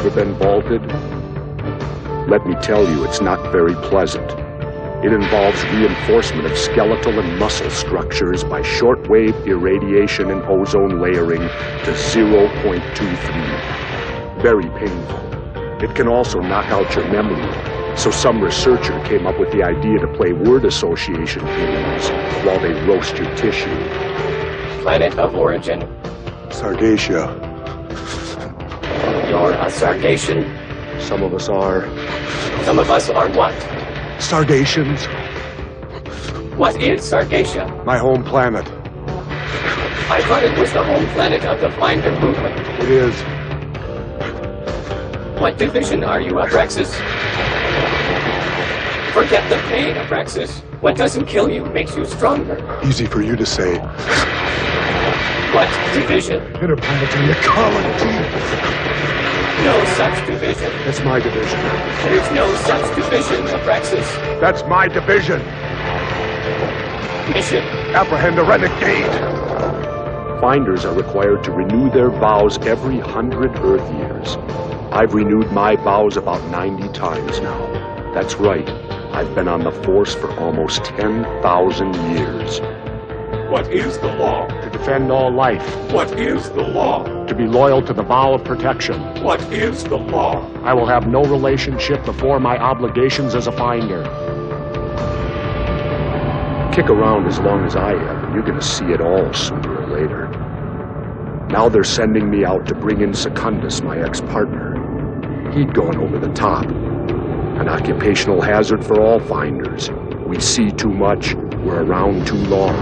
ever been vaulted? Let me tell you, it's not very pleasant. It involves reinforcement of skeletal and muscle structures by shortwave irradiation and ozone layering to 0.23. Very painful. It can also knock out your memory, so some researcher came up with the idea to play word association games while they roast your tissue. Planet of origin. Sargatia. You're a Sargatian? Some of us are. Some of us are what? Sargatians. What is Sargatia? My home planet. I thought it was the home planet of the Finder movement. It is. What division are you, Abraxas? Forget the pain, Abraxas. What doesn't kill you makes you stronger. Easy for you to say. What division? Interplanetary ecology. No such division. That's my division. There's no such division, Abraxas. That's my division. Mission. Apprehend the renegade. Finders are required to renew their vows every 100 Earth years. I've renewed my vows about 90 times now. That's right. I've been on the force for almost 10,000 years. What is the law? To defend all life. What is the law? To be loyal to the vow of protection. What is the law? I will have no relationship before my obligations as a finder. Kick around as long as I have, and you're gonna see it all sooner or later. Now they're sending me out to bring in Secundus, my ex-partner. He'd gone over the top. An occupational hazard for all finders. We see too much, we're around too long.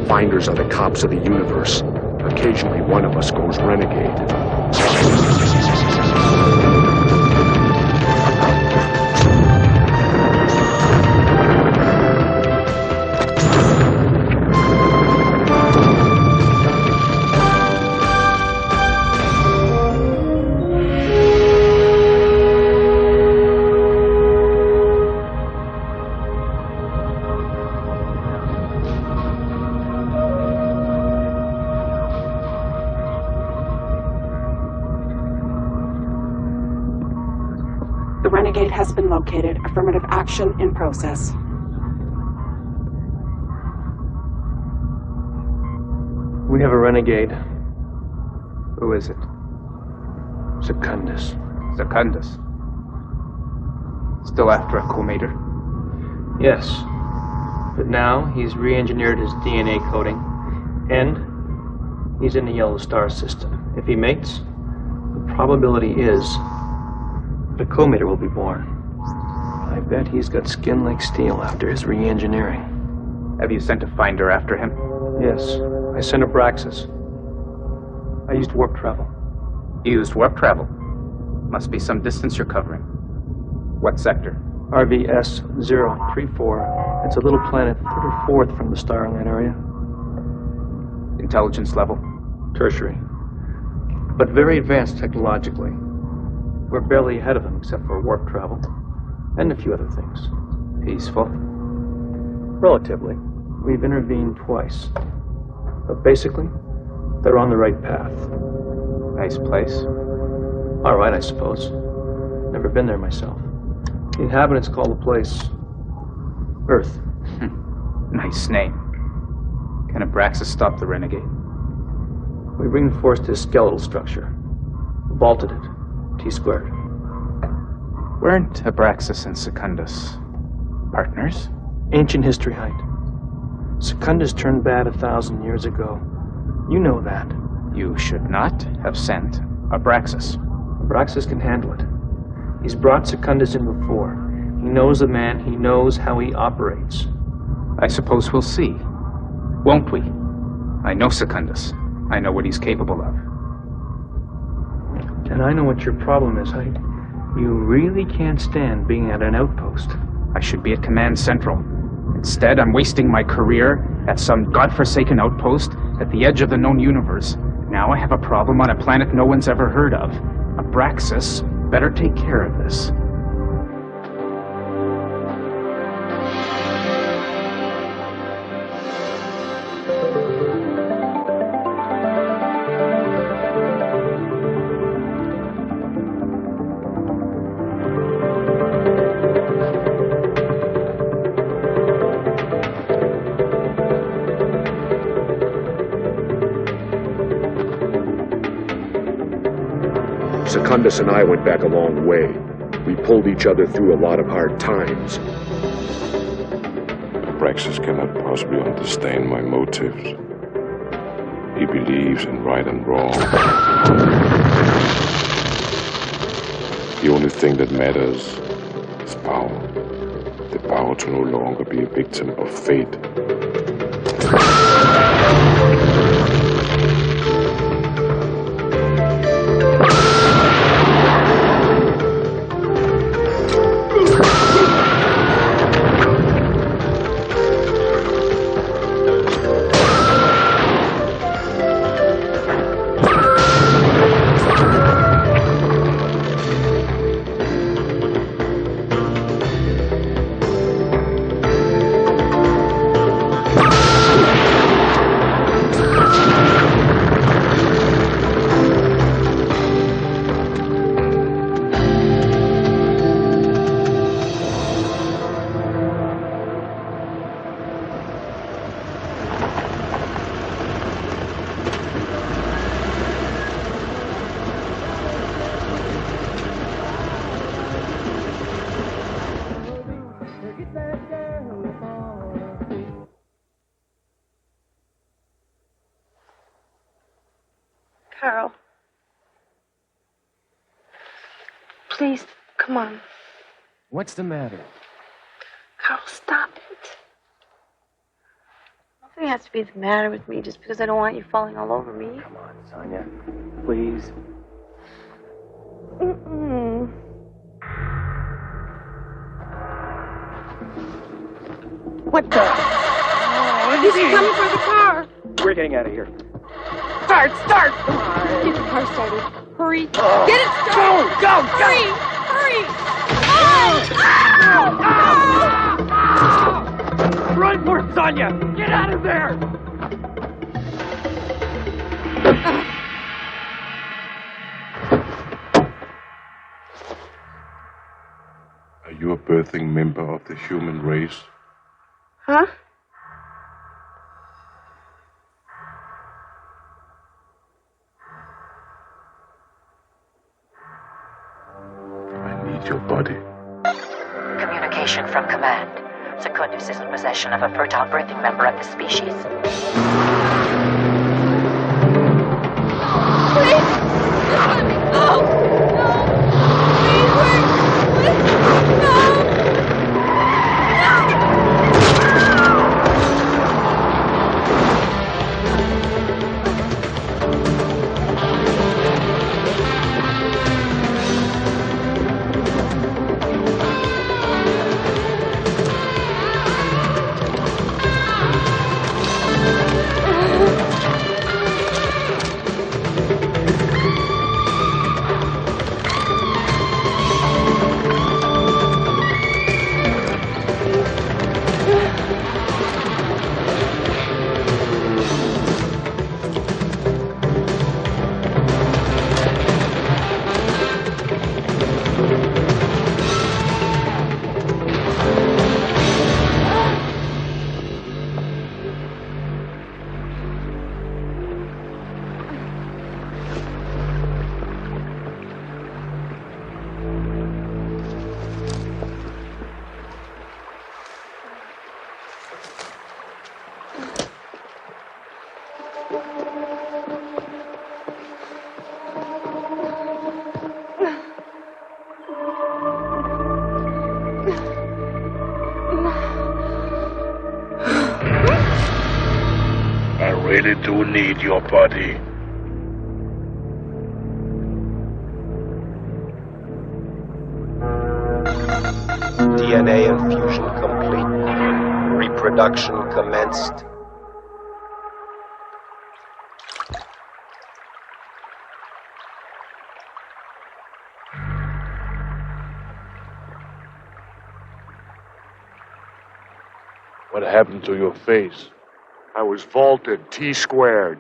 Finders are the cops of the universe. Occasionally one of us goes renegade. The renegade has been located. Affirmative action in process. We have a renegade. Who is it? Secundus. Secundus? Still after a co-mater? Yes. But now he's re-engineered his DNA coding, and he's in the Yellow Star system. If he mates, the probability is the co-mater will be born. I bet he's got skin like steel after his re-engineering. Have you sent a finder after him? Yes, I sent Abraxas. I used warp travel. You used warp travel? Must be some distance you're covering. What sector? RVS 034. It's a little planet 34th from the Starlight area. Intelligence level? Tertiary. But very advanced technologically. We're barely ahead of them except for warp travel. And a few other things. Peaceful? Relatively. We've intervened twice. But basically, they're on the right path. Nice place. All right, I suppose. Never been there myself. The inhabitants call the place Earth. Nice name. Can Abraxas stop the renegade? We reinforced his skeletal structure. Vaulted it. T-squared. Weren't Abraxas and Secundus partners? Ancient history, Hyde. Secundus turned bad 1,000 years ago. You know that. You should not have sent Abraxas. Abraxas can handle it. He's brought Secundus in before. He knows the man. He knows how he operates. I suppose we'll see. Won't we? I know Secundus. I know what he's capable of. And I know what your problem is, Hyde. You really can't stand being at an outpost. I should be at Command Central. Instead, I'm wasting my career at some godforsaken outpost at the edge of the known universe. Now I have a problem on a planet no one's ever heard of. Abraxas better take care of this. Secundus and I went back a long way. We pulled each other through a lot of hard times. Abraxas cannot possibly understand my motives. He believes in right and wrong. The only thing that matters is power. The power to no longer be a victim of fate. Carl. Please, come on. What's the matter? Carl, stop it. Nothing has to be the matter with me just because I don't want you falling all over me. Come on, Sonia. Please. Mm-mm. What the? Oh, he's coming for the car. We're getting out of here. Start! Get the car started. Hurry. Get it started. Go! Hurry! Run for it, Sonia! Get out of there! Are you a birthing member of the human race? Huh? Your body. Communication from command. Secundus is in possession of a fertile birthing member of the species. Please! Just let me go! No! Please, wait! No! I really do need your body. DNA infusion complete. Reproduction commenced. What happened to your face? I was vaulted, T-squared.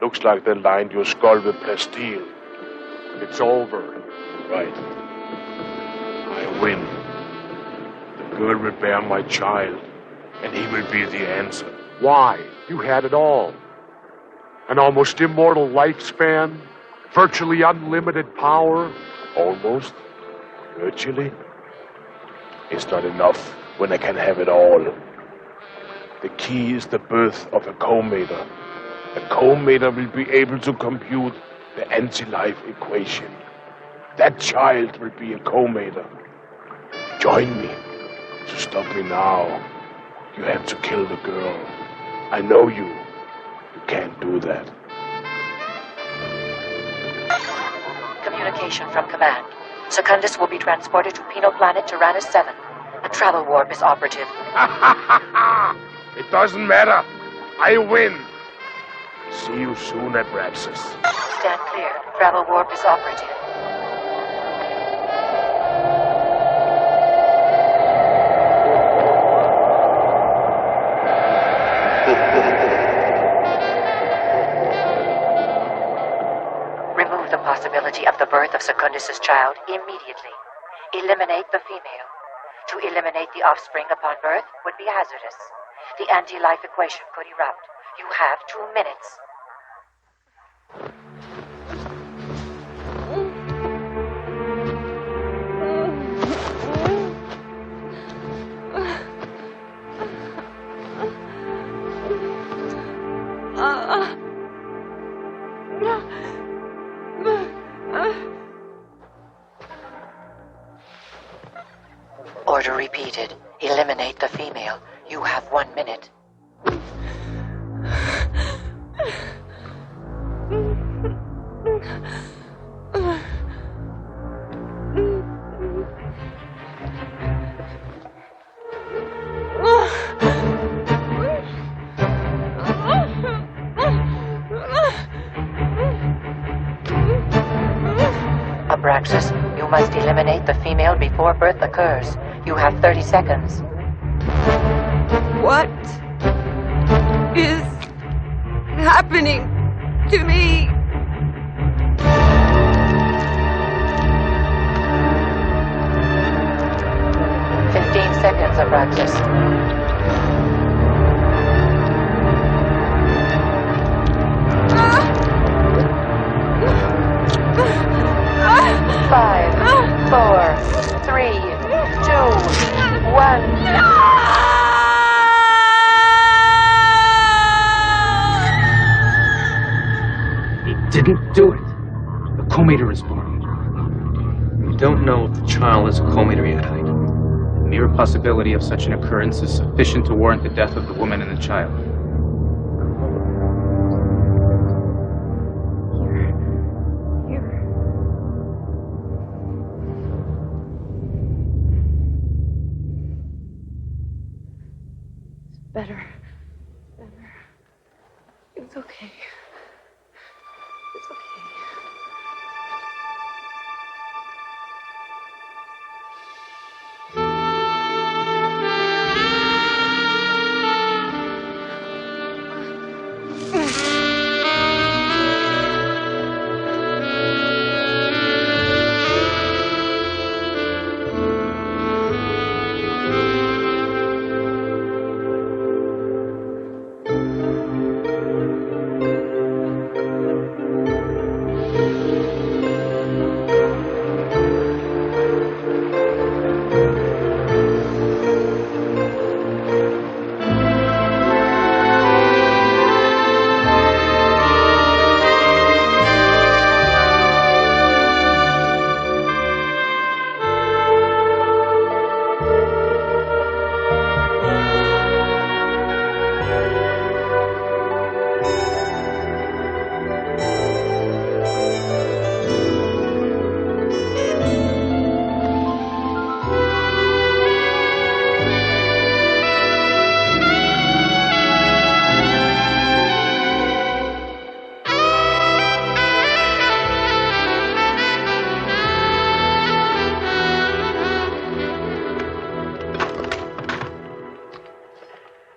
Looks like they lined your skull with plasteel. It's over. Right. I win. The girl will bear my child, and he will be the answer. Why? You had it all. An almost immortal lifespan, virtually unlimited power. Almost. Virtually. It's not enough when I can have it all. The key is the birth of a co-mater. A co-mater will be able to compute the anti-life equation. That child will be a co-mater. Join me. To stop me now, you have to kill the girl. I know you. You can't do that. Communication from command. Secundus will be transported to Penal Planet Tyrannus 7. A travel warp is operative. It doesn't matter. I win. See you soon, Abraxas. Stand clear. Travel warp is operative. Remove the possibility of the birth of Secundus' child immediately. Eliminate the female. To eliminate the offspring upon birth would be hazardous. The anti-life equation could erupt. You have 2 minutes. Order repeated. Eliminate the female. You have 1 minute. Abraxas, you must eliminate the female before birth occurs. You have 30 seconds. What is happening to me? Seconds, Abraxas. 5, 4, 3, 2, 1. Didn't do it. The co-mater is born. We don't know if the child is a co-mater yet, Hyde. The mere possibility of such an occurrence is sufficient to warrant the death of the woman and the child. Here. It's better. It's okay. It's okay.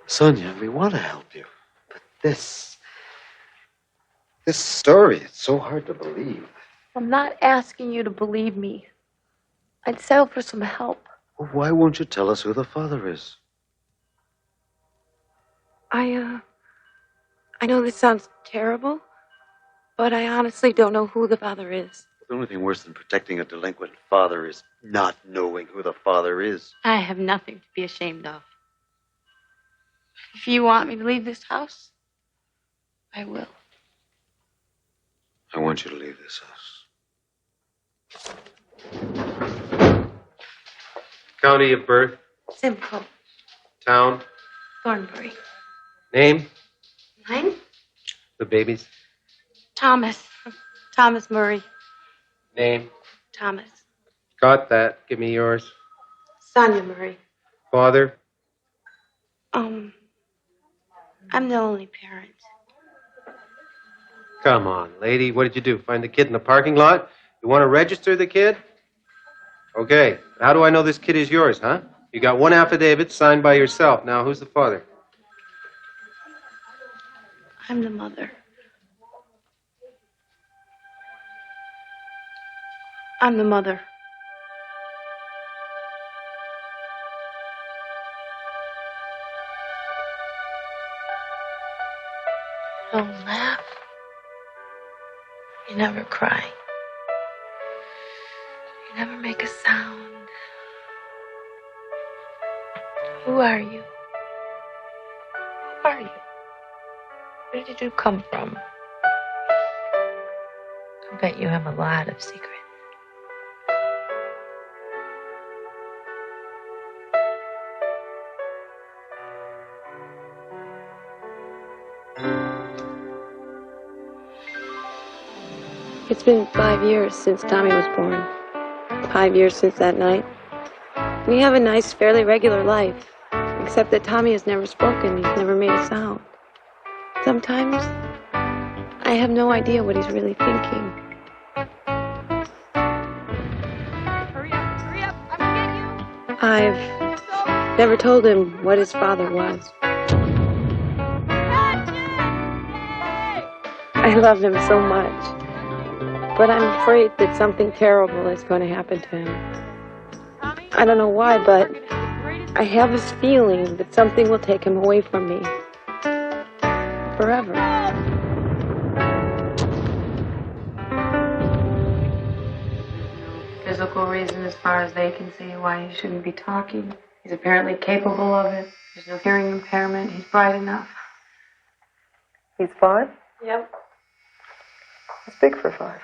Sonia, we want to help you, but this story, it's so hard to believe. I'm not asking you to believe me. I'd settle for some help. Well, why won't you tell us who the father is? I know this sounds terrible, But I honestly don't know who the father is. The only thing worse than protecting a delinquent father is not knowing who the father is. I have nothing to be ashamed of. If you want me to leave this house, I will. I want you to leave this house. County of birth? Simcoe. Town? Thornbury. Name? Mine? The baby's? Thomas. Thomas Murray. Name? Thomas. Got that. Give me yours. Sonia Murray. Father? I'm the only parent. Come on, lady. What did you do? Find the kid in the parking lot? You want to register the kid? Okay. How do I know this kid is yours, huh? You got one affidavit signed by yourself. Now, who's the father? I'm the mother. I'm the mother. You don't laugh. You never cry. You never make a sound. Who are you? Who are you? Where did you come from? I bet you have a lot of secrets. It's been 5 years since Tommy was born. 5 years since that night. We have a nice, fairly regular life, except that Tommy has never spoken. He's never made a sound. Sometimes I have no idea what he's really thinking. Hurry up, I'm gonna get you. I've never told him what his father was. I love him so much. But I'm afraid that something terrible is going to happen to him. I don't know why, but I have this feeling that something will take him away from me. Forever. Physical reason as far as they can see why he shouldn't be talking. He's apparently capable of it. There's no hearing impairment. He's bright enough. He's 5? Yep. That's big for 5.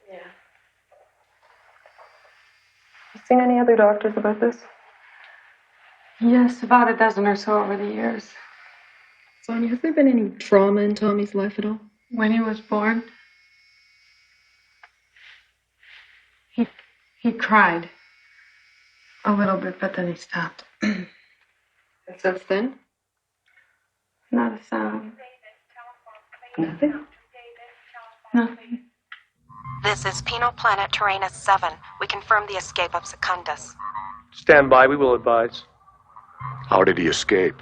Yeah. You seen any other doctors about this? Yes, about a dozen or so over the years. Sonia, has there been any trauma in Tommy's life at all? When he was born, he cried a little bit, but then he stopped. And since then? Not a sound. Nothing? Nothing. This is Penal Planet Terranus 7. We confirm the escape of Secundus. Stand by, we will advise. How did he escape?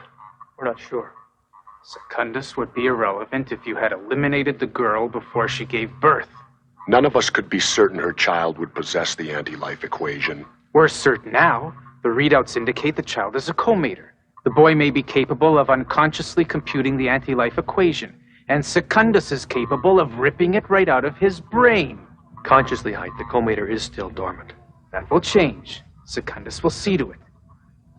We're not sure. Secundus would be irrelevant if you had eliminated the girl before she gave birth. None of us could be certain her child would possess the anti-life equation. We're certain now. The readouts indicate the child is a co-mater. The boy may be capable of unconsciously computing the anti-life equation, and Secundus is capable of ripping it right out of his brain. Consciously, Height, the co-mater is still dormant. That will change. Secundus will see to it.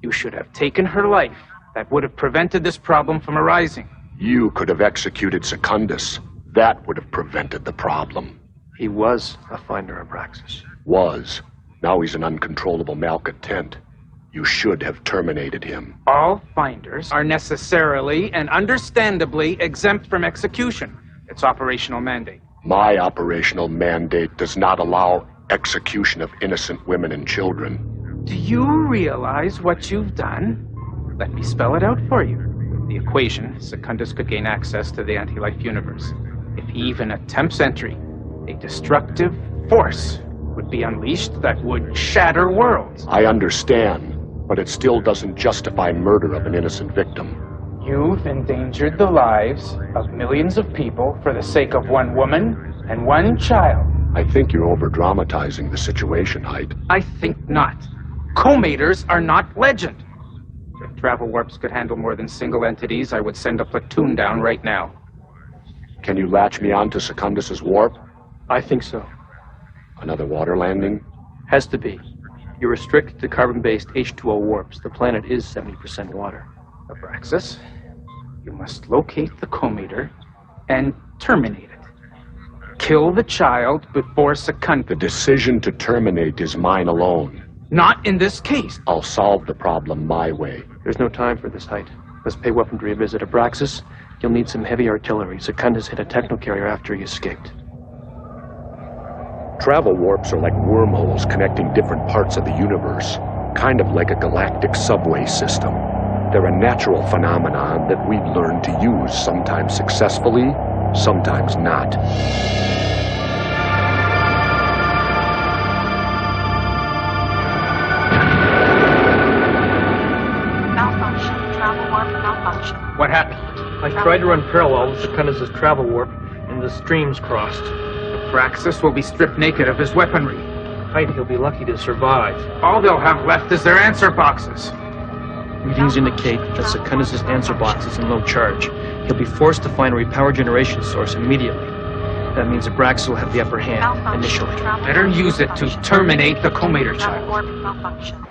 You should have taken her life. That would have prevented this problem from arising. You could have executed Secundus. That would have prevented the problem. He was a finder of Abraxas. Was. Now he's an uncontrollable malcontent. You should have terminated him. All finders are necessarily and understandably exempt from execution. It's operational mandate. My operational mandate does not allow execution of innocent women and children. Do you realize what you've done? Let me spell it out for you. The equation, Secundus could gain access to the anti-life universe. If he even attempts entry, a destructive force would be unleashed that would shatter worlds. I understand, but it still doesn't justify murder of an innocent victim. You've endangered the lives of millions of people for the sake of one woman and one child. I think you're over-dramatizing the situation, Height. I think not. Co-maters are not legend. If travel warps could handle more than single entities, I would send a platoon down right now. Can you latch me onto Secundus's warp? I think so. Another water landing? Has to be. You're restricted to carbon-based H2O warps. The planet is 70% water. Abraxas, you must locate the cometer and terminate it. Kill the child before Secundus. The decision to terminate is mine alone. Not in this case. I'll solve the problem my way. There's no time for this, Height. Let's pay weaponry a visit. Abraxas, you'll need some heavy artillery. Secundus hit a techno-carrier after he escaped. Travel warps are like wormholes connecting different parts of the universe, kind of like a galactic subway system. They're a natural phenomenon that we've learned to use, sometimes successfully, sometimes not. Malfunction. Travel warp malfunction. What happened? I tried to run parallel with Secundus' travel warp, and the streams crossed. Abraxas will be stripped naked of his weaponry. Height, he'll be lucky to survive. All they'll have left is their answer boxes. Readings indicate that Secundus' answer box is in low charge. He'll be forced to find a repower generation source immediately. That means Abraxas will have the upper hand initially. Better use it to terminate the comator child. Warp malfunction.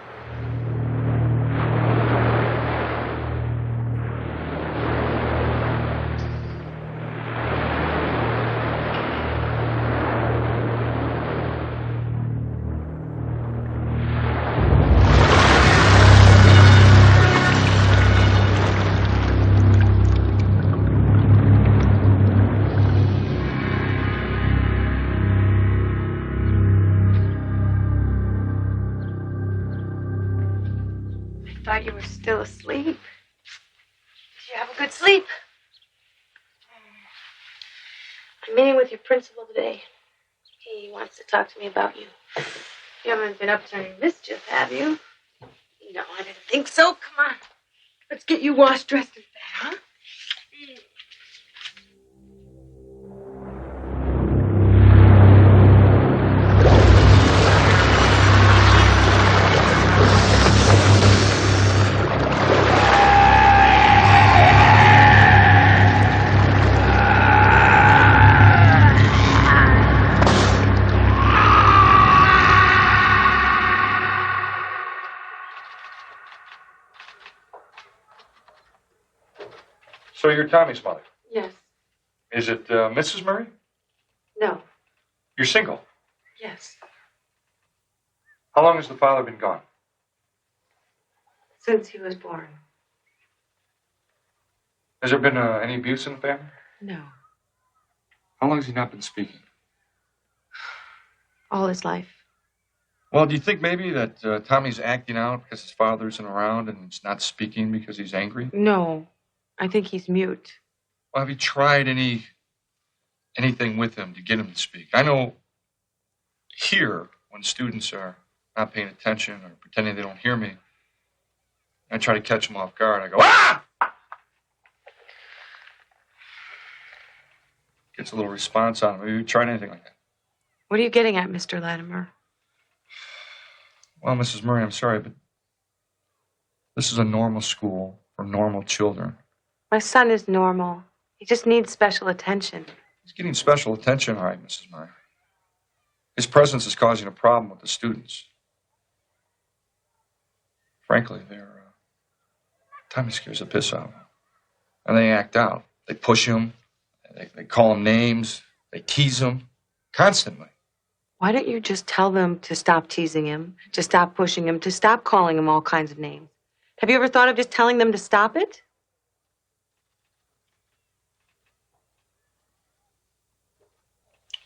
Thought you were still asleep. Did you have a good sleep? I'm meeting with your principal today. He wants to talk to me about you. You haven't been up to any mischief, have you? No, I didn't think so. Come on. Let's get you washed, dressed, and fed, huh? So you're Tommy's mother? Yes. Is it Mrs. Murray? No. You're single? Yes. How long has the father been gone? Since he was born. Has there been any abuse in the family? No. How long has he not been speaking? All his life. Well, do you think maybe that Tommy's acting out because his father isn't around and he's not speaking because he's angry? No. I think he's mute. Well, have you tried anything with him to get him to speak? I know here, when students are not paying attention or pretending they don't hear me, I try to catch them off guard. I go, ah! Gets a little response out of him. Have you tried anything like that? What are you getting at, Mr. Latimer? Well, Mrs. Murray, I'm sorry, but this is a normal school for normal children. My son is normal. He just needs special attention. He's getting special attention, all right, Mrs. Murray. His presence is causing a problem with the students. Frankly, Tommy scares the piss out of them. And they act out. They push him. They call him names. They tease him constantly. Why don't you just tell them to stop teasing him, to stop pushing him, to stop calling him all kinds of names? Have you ever thought of just telling them to stop it?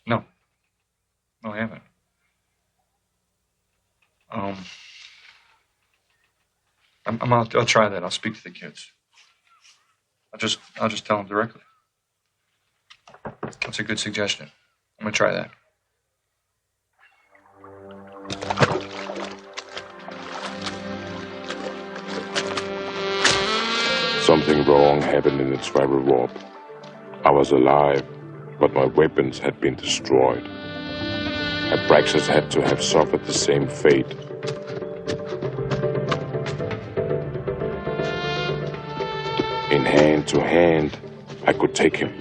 No. No, I haven't. I'll try that. I'll speak to the kids. I'll just tell them directly. That's a good suggestion. I'm gonna try that. Something wrong happened in the travel warp. I was alive, but my weapons had been destroyed. Abraxas had to have suffered the same fate. In hand to hand, I could take him.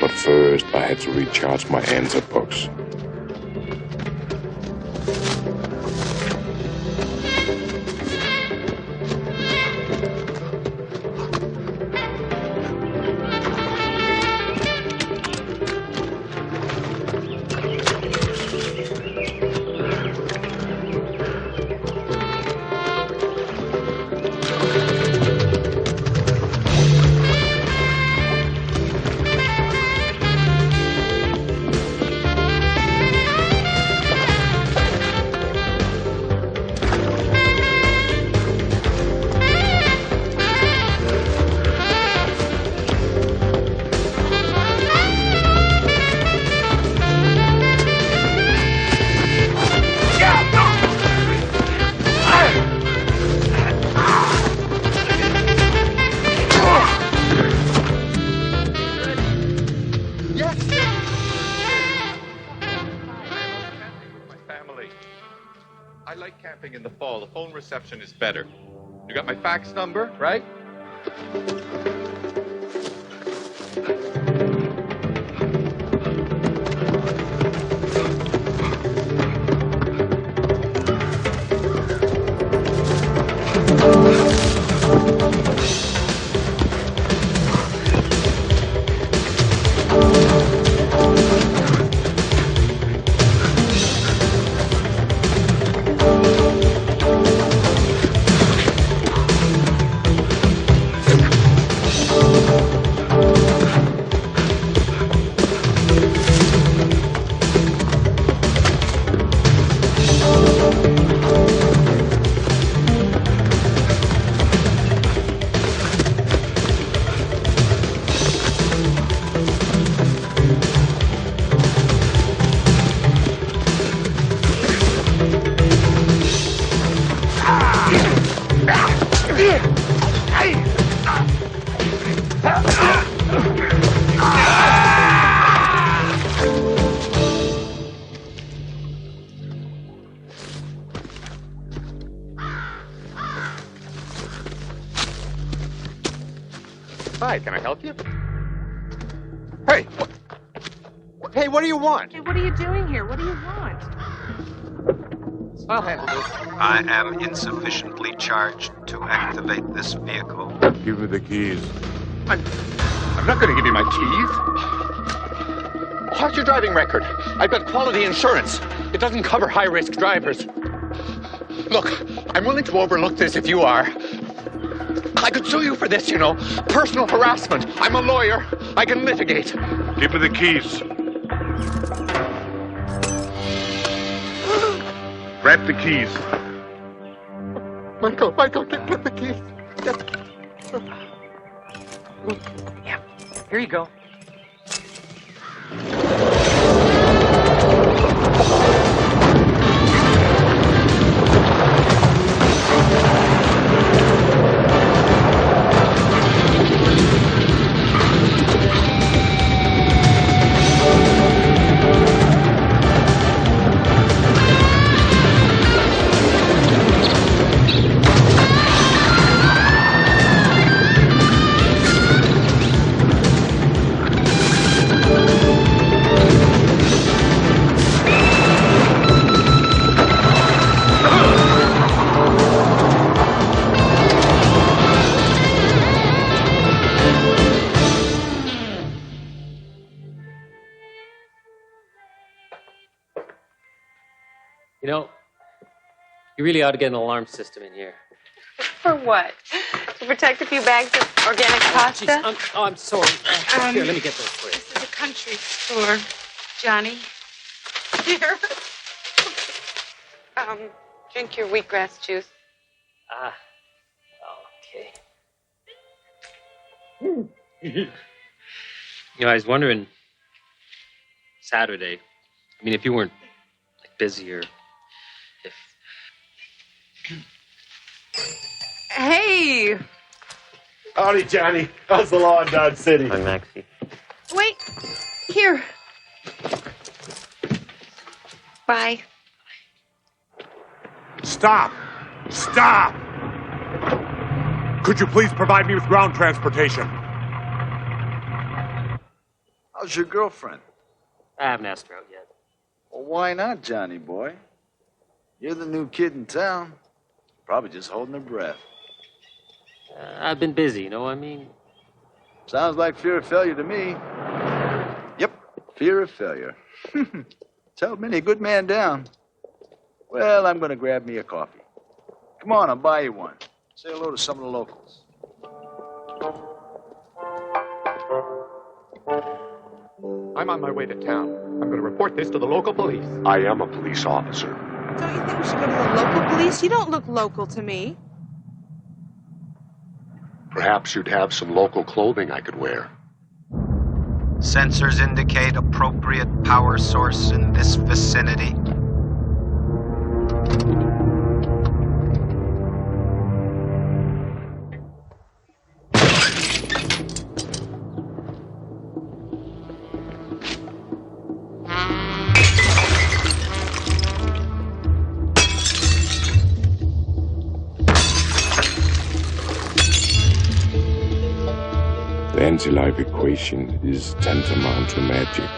But first, I had to recharge my answer box. In the fall, the phone reception is better. You got my fax number, right? Hi, can I help you? Hey! Hey, what do you want? Hey, what are you doing here? What do you want? I'll handle this. I am insufficiently charged to activate this vehicle. Give me the keys. I'm not going to give you my keys. How's your driving record? I've got quality insurance. It doesn't cover high-risk drivers. Look, I'm willing to overlook this if you are. I could sue you for this, you know. Personal harassment. I'm a lawyer. I can litigate. Give me the keys. Grab the keys. Michael, get the keys. Yeah, here you go. You know, you really ought to get an alarm system in here. For what? To protect a few bags of organic pasta? Geez, I'm sorry. Here, let me get those for you. This is a country store, Johnny. Here. Drink your wheatgrass juice. Ah, okay. You know, I was wondering, Saturday, I mean, if you weren't busy or if... Hey! Howdy, Johnny. How's the law in Dodge City? I'm Maxie. Wait. Here. Bye. Stop! Stop! Could you please provide me with ground transportation? How's your girlfriend? I haven't asked her out yet. Well, why not, Johnny boy? You're the new kid in town. Probably just holding her breath. I've been busy, you know what I mean? Sounds like fear of failure to me. Yep, fear of failure. It's held many a good man down. Well, I'm going to grab me a coffee. Come on, I'll buy you one. Say hello to some of the locals. I'm on my way to town. I'm going to report this to the local police. I am a police officer. Don't you think we should go to the local police? You don't look local to me. Perhaps you'd have some local clothing I could wear. Sensors indicate appropriate power source in this vicinity. The anti-life equation is tantamount to magic.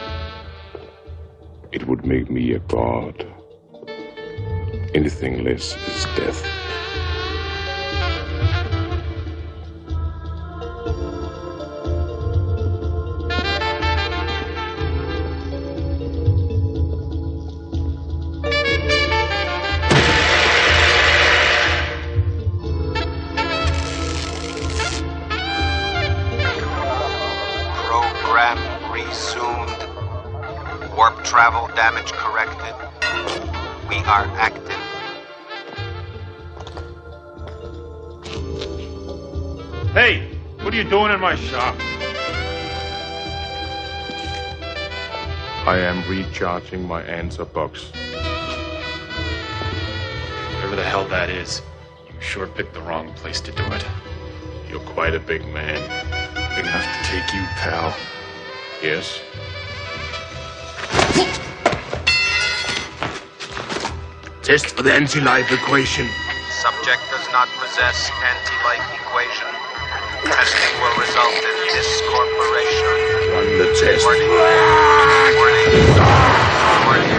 It would make me a god. Anything less is death. Travel damage corrected. We are active. Hey, what are you doing in my shop? I am recharging my answer box. Whatever the hell that is, you sure picked the wrong place to do it. You're quite a big man. Big enough to take you, pal. Yes? Test for the anti-life equation. Subject does not possess anti-life equation. Testing will result in discorporation. Run the test. Warning. Warning.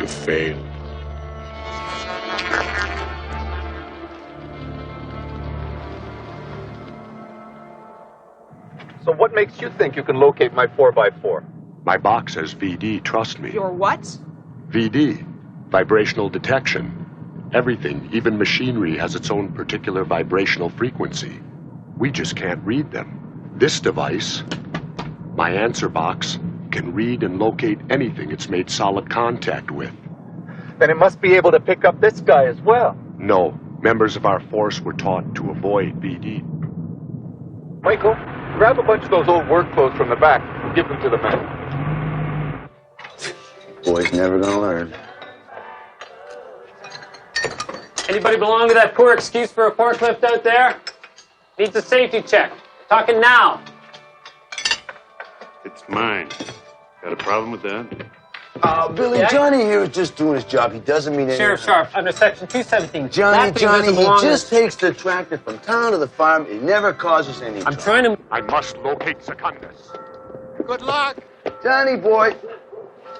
You failed. So what makes you think you can locate my 4x4? My box says VD, trust me. Your what? VD, vibrational detection. Everything, even machinery, has its own particular vibrational frequency. We just can't read them. This device, my answer box, can read and locate anything it's made solid contact with. Then it must be able to pick up this guy as well. No, members of our force were taught to avoid VD. Michael, grab a bunch of those old work clothes from the back and give them to the men. Boy's never gonna learn. Anybody belong to that poor excuse for a forklift out there? Needs a safety check. Talking now. It's mine. Got a problem with that? Billy, Yeah? Johnny here is just doing his job. He doesn't mean anything. Sheriff Sharp, under section 217. Johnny, That he belongs- just takes the tractor from town to the farm. He never causes any trouble. I'm trying to... I must locate Secundus. Good luck. Johnny boy,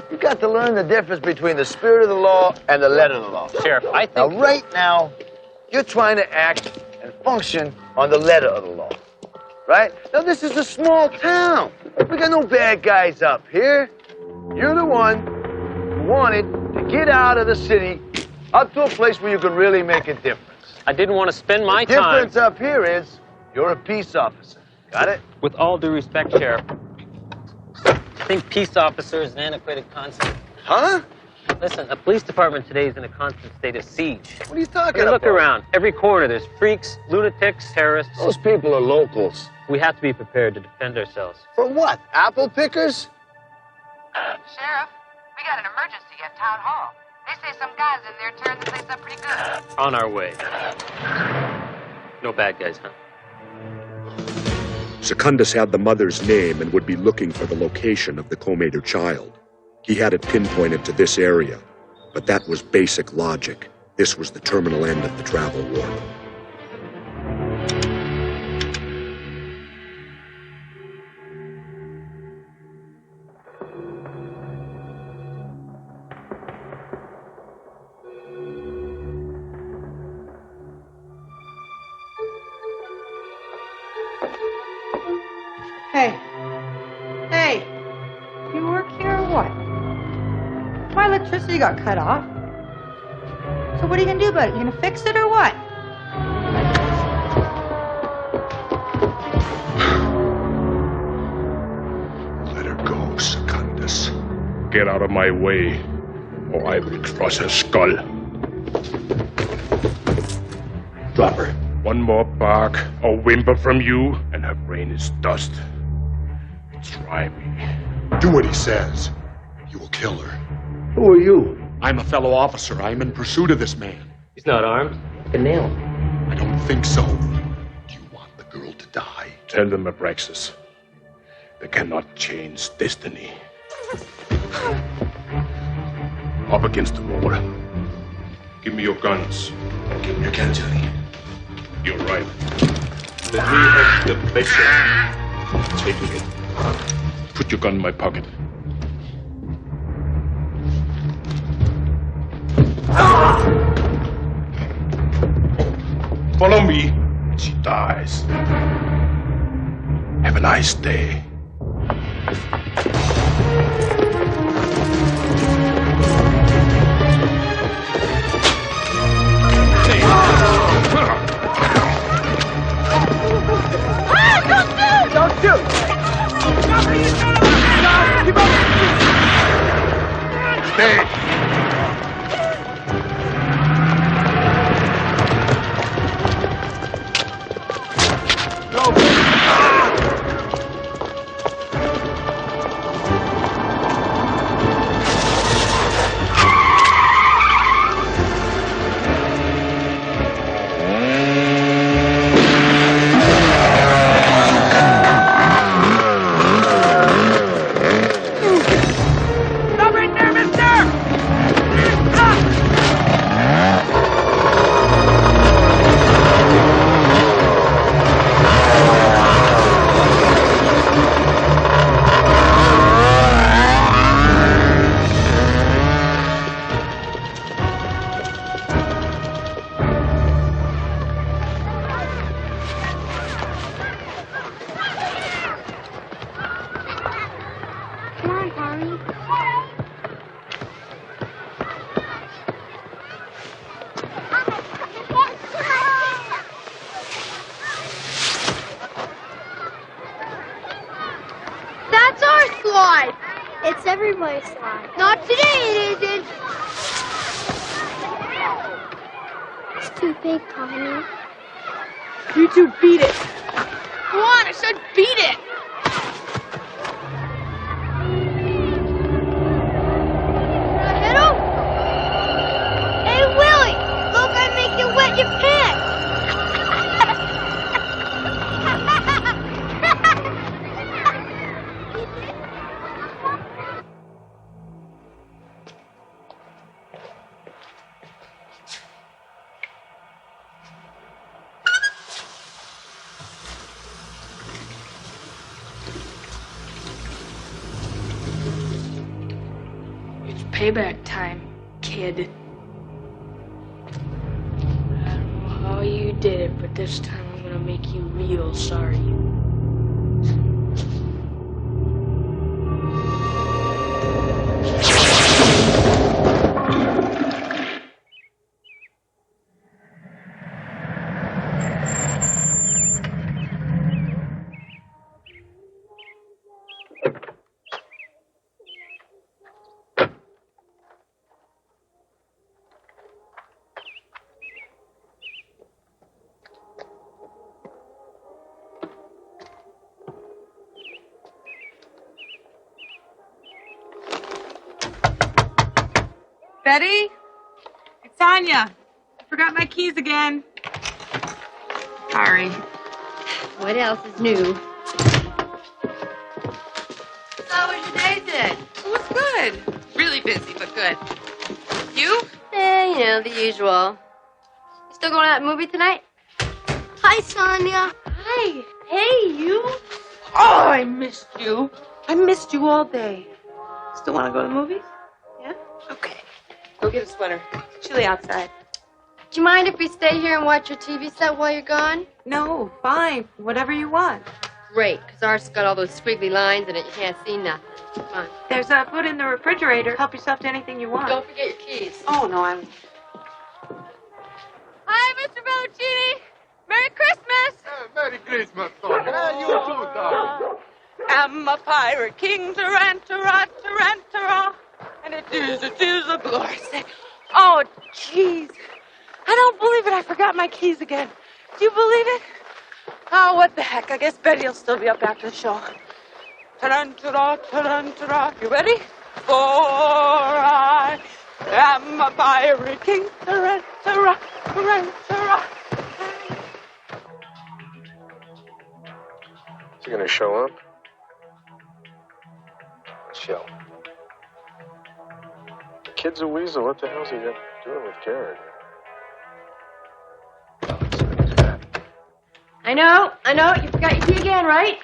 you got to learn the difference between the spirit of the law and the letter of the law. Sheriff, I think... Now, right now, you're trying to act and function on the letter of the law. Right? Now, this is a small town. We got no bad guys up here. You're the one who wanted to get out of the city up to a place where you could really make a difference. I didn't want to spend my The time... difference up here is you're a peace officer. Got it? With all due respect, Sheriff, I think peace officer is an antiquated concept. Huh? Listen, a police department today is in a constant state of siege. What are you talking I mean, about? look around. Every corner, there's freaks, lunatics, terrorists. Those people are locals. We have to be prepared to defend ourselves. For what? Apple pickers? Sheriff, we got an emergency at Town Hall. They say some guys in there tearing the place up pretty good. On our way. No bad guys, huh? Secundus had the mother's name and would be looking for the location of the comator child. He had it pinpointed to this area, but that was basic logic. This was the terminal end of the travel warp. Hey. Hey. You work here or what? My electricity got cut off. So what are you gonna do about it? You gonna fix it or what? Let her go, Secundus. Get out of my way, or I will crush her skull. Drop her. One more bark or whimper from you, and her brain is dust. Try me. Do what he says. You will kill her. Who are you? I'm a fellow officer. I am in pursuit of this man. He's not armed. You can nail him. I don't think so. Do you want the girl to die? Tell them, Abraxas. They cannot change destiny. Up against the wall. Give me your guns. Give me your gun, Johnny. You're right. Let me have the pleasure of taking it. Put your gun in my pocket. Follow me. She dies. Have a nice day. Don't shoot! Keep up! Stay! It's everybody's slide. Not today, it isn't. It's too big, Tommy. You two beat it. Go on, I said beat it. Hit him? Hey, Willie, look, I make you wet your pants. Payback time, kid. I don't know how you did it, but this time I'm gonna make you real sorry. Betty? It's Anya. I forgot my keys again. Sorry. What else is new? So how was your day then? It was good. Really busy, but good. You? You know, the usual. You still going out to the movie tonight? Hi, Sonia. Hi. Hey, you. Oh, I missed you. I missed you all day. Still want to go to the movies? Yeah? Okay. Go get a sweater. It's chilly outside. Do you mind if we stay here and watch your TV set while you're gone? No, fine. Whatever you want. great, because ours got all those squiggly lines in it. You can't see nothing. Come on. There's food in the refrigerator. Help yourself to anything you want. Don't forget your keys. Oh, no, I won't. Hi, Mr. Belluccini. Merry Christmas. Merry Christmas, Tony. You too, darling. I'm a pirate king, Tarantara, Tarantara. And it is a glorious day. Oh, jeez. I don't believe it. I forgot my keys again. Do you believe it? Oh, what the heck. I guess Betty will still be up after the show. Tarantara, Tarantara. You ready? For I am a pirate king, Tarantara, Tarantara. Is he gonna show up? Show. The kid's a weasel. What the hell's he got doing with Garrett? I know. You forgot your key again, right?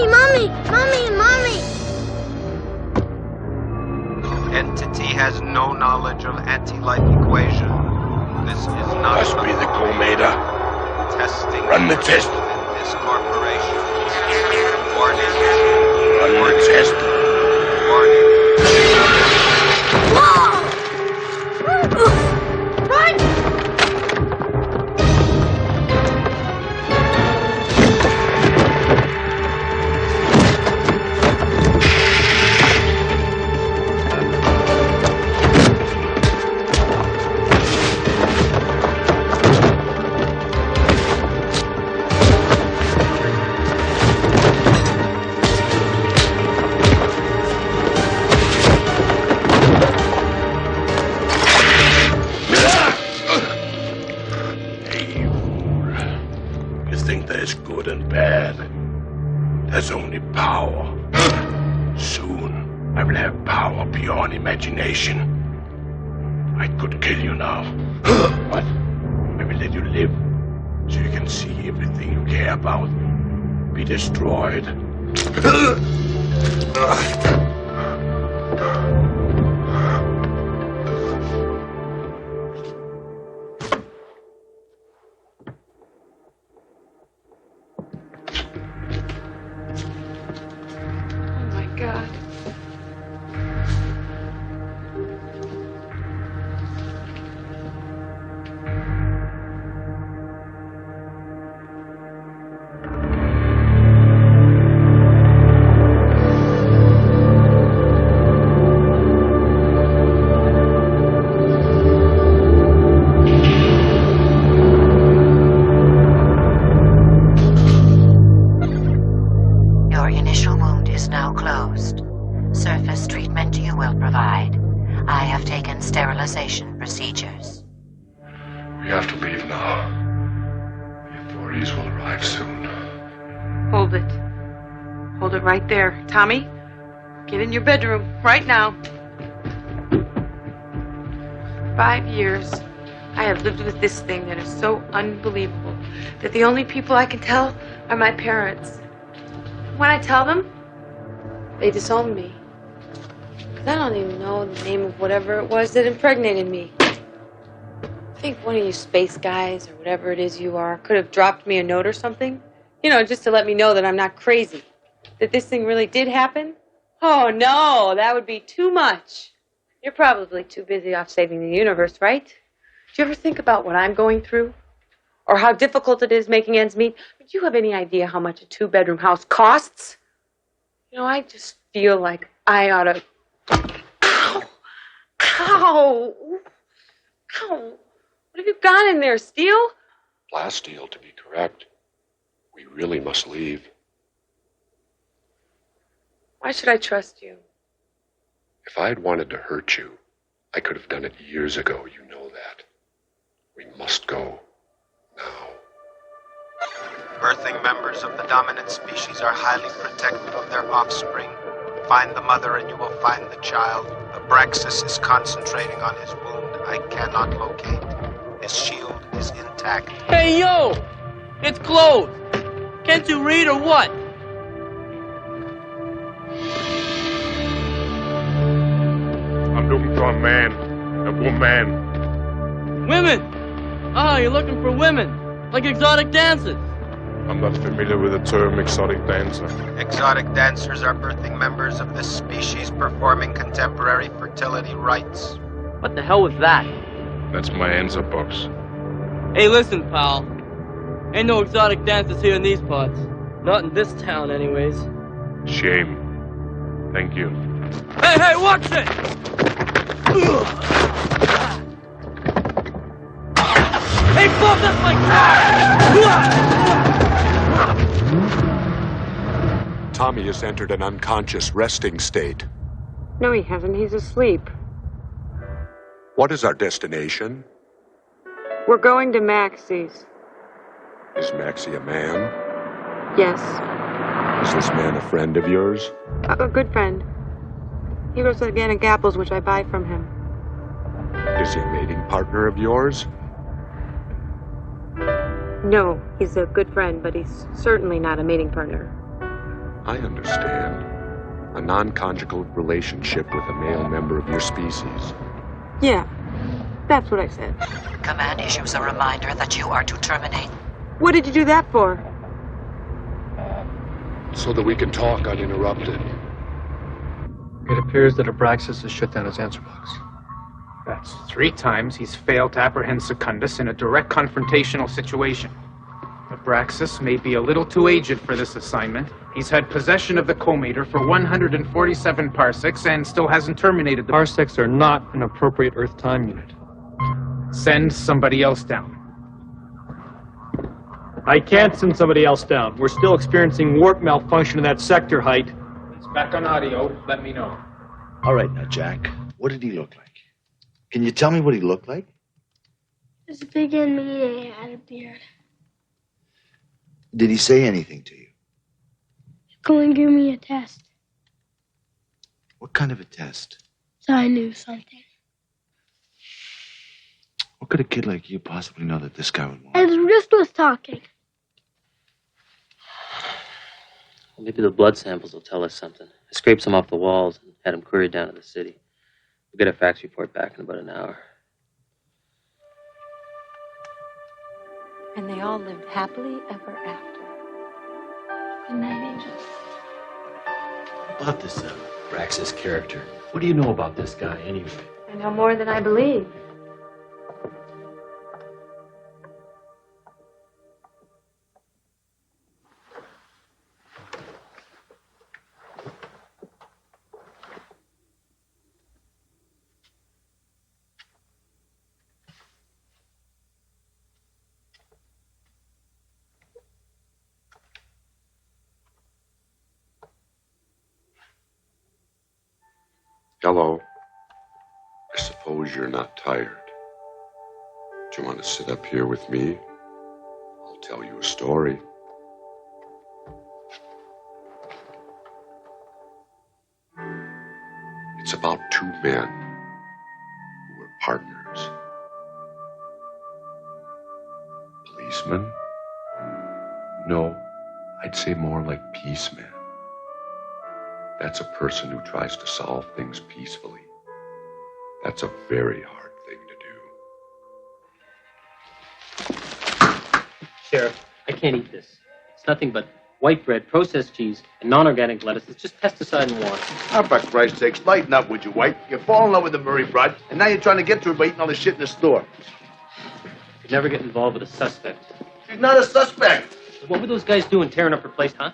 Mommy! Entity has no knowledge of anti-life equation. This is not... Must be the co-mater. Testing... Run the test. This corporation. Warning. Run the test. Warning. Run! Good and bad. There's only power. Soon, I will have power beyond imagination. I could kill you now, but I will let you live so you can see everything you care about be destroyed. Sterilization procedures. We have to leave now. The authorities will arrive soon. Hold it. Hold it right there. Tommy, get in your bedroom right now. 5 years, I have lived with this thing that is so unbelievable that the only people I can tell are my parents. When I tell them, they disown me. I don't even know the name of whatever it was that impregnated me. I think one of you space guys, or whatever it is you are, could have dropped me a note or something. You know, just to let me know that I'm not crazy. That this thing really did happen. Oh, no, that would be too much. You're probably too busy off saving the universe, right? Do you ever think about what I'm going through? Or how difficult it is making ends meet? Do you have any idea how much a 2-bedroom house costs? You know, I just feel like I ought to... Ow! What have you got in there, steel? Plasteel, to be correct. We really must leave. Why should I trust you? If I had wanted to hurt you, I could have done it years ago. You know that. We must go. Now. Birthing members of the dominant species are highly protective of their offspring. Find the mother and you will find the child. Abraxas is concentrating on his wound I cannot locate. His shield is intact. Hey, yo! It's closed! Can't you read or what? I'm looking for a man, a woman. Women! Ah, you're looking for women. Like exotic dancers. I'm not familiar with the term exotic dancer. Exotic dancers are birthing members of this species performing contemporary fertility rites. What the hell was that? That's my answer box. Hey, listen, pal. Ain't no exotic dancers here in these parts. Not in this town, anyways. Shame. Thank you. Hey, watch it! Hey, Bob, that's my car! Tommy has entered an unconscious resting state. No, he hasn't. He's asleep. What is our destination? We're going to Maxie's. Is Maxie a man? Yes. Is this man a friend of yours? A good friend. He grows organic apples, which I buy from him. Is he a mating partner of yours? No, he's a good friend, but he's certainly not a mating partner. I understand. A non-conjugal relationship with a male member of your species. Yeah, that's what I said. Command issues a reminder that you are to terminate. What did you do that for? So that we can talk uninterrupted. It appears that Abraxas has shut down his answer box. That's 3 times he's failed to apprehend Secundus in a direct confrontational situation. Abraxas may be a little too aged for this assignment. He's had possession of the comator for 147 parsecs and still hasn't terminated the... Parsecs are not an appropriate Earth time unit. Send somebody else down. I can't send somebody else down. We're still experiencing warp malfunction in that sector height. It's back on audio. Let me know. All right, now, Jack. What did he look like? Can you tell me what he looked like? He was big and mean and he had a beard. Did he say anything to you? Go and give me a test. What kind of a test? So I knew something. What could a kid like you possibly know that this guy would want? His wrist was talking. Well, maybe the blood samples will tell us something. I scraped some off the walls and had them queried down to the city. We'll get a fax report back in about an hour. And they all lived happily ever after. Good night, angels. About this Abraxas character. What do you know about this guy, anyway? I know more than I believe. Hello. I suppose you're not tired. Do you want to sit up here with me? I'll tell you a story. It's about 2 men who were partners. Policemen? No, I'd say more like peacemen. That's a person who tries to solve things peacefully. That's a very hard thing to do. Sheriff, I can't eat this. It's nothing but white bread, processed cheese, and non-organic lettuce. It's just pesticide and water. Oh, for Christ's sakes, lighten up, would you, White? You fall in love with the Murray broad, and now you're trying to get to her by eating all the shit in the store. You'd never get involved with a suspect. She's not a suspect. What were those guys doing tearing up her place, huh?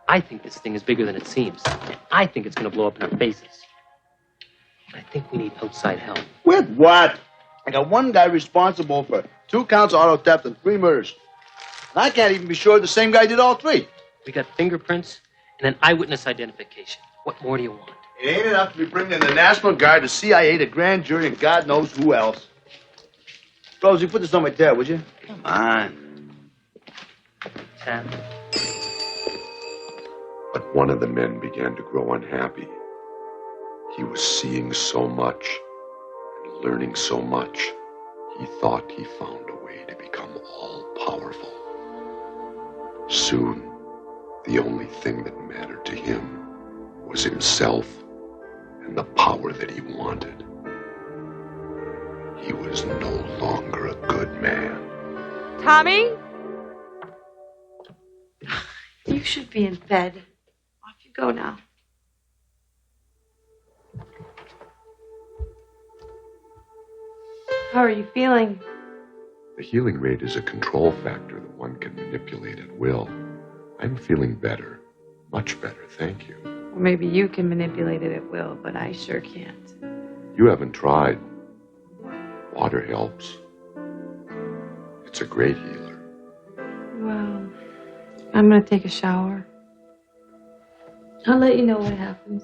I think this thing is bigger than it seems. And I think it's going to blow up in our faces. But I think we need outside help. With what? I got 1 guy responsible for 2 counts of auto theft and 3 murders. And I can't even be sure the same guy did all 3. We got fingerprints and an eyewitness identification. What more do you want? It ain't enough to be bringing in the National Guard, the CIA, the grand jury, and God knows who else. Rosie, put this on my tab, would you? Come on. Tab. But one of the men began to grow unhappy. He was seeing so much and learning so much, he thought he found a way to become all-powerful. Soon, the only thing that mattered to him was himself and the power that he wanted. He was no longer a good man. Tommy? You should be in bed. Off you go now. How are you feeling? The healing rate is a control factor that one can manipulate at will. I'm feeling better. Much better, thank you. Or maybe you can manipulate it at will, but I sure can't. You haven't tried. Water helps. It's a great healer. Well, I'm gonna take a shower. I'll let you know what happens.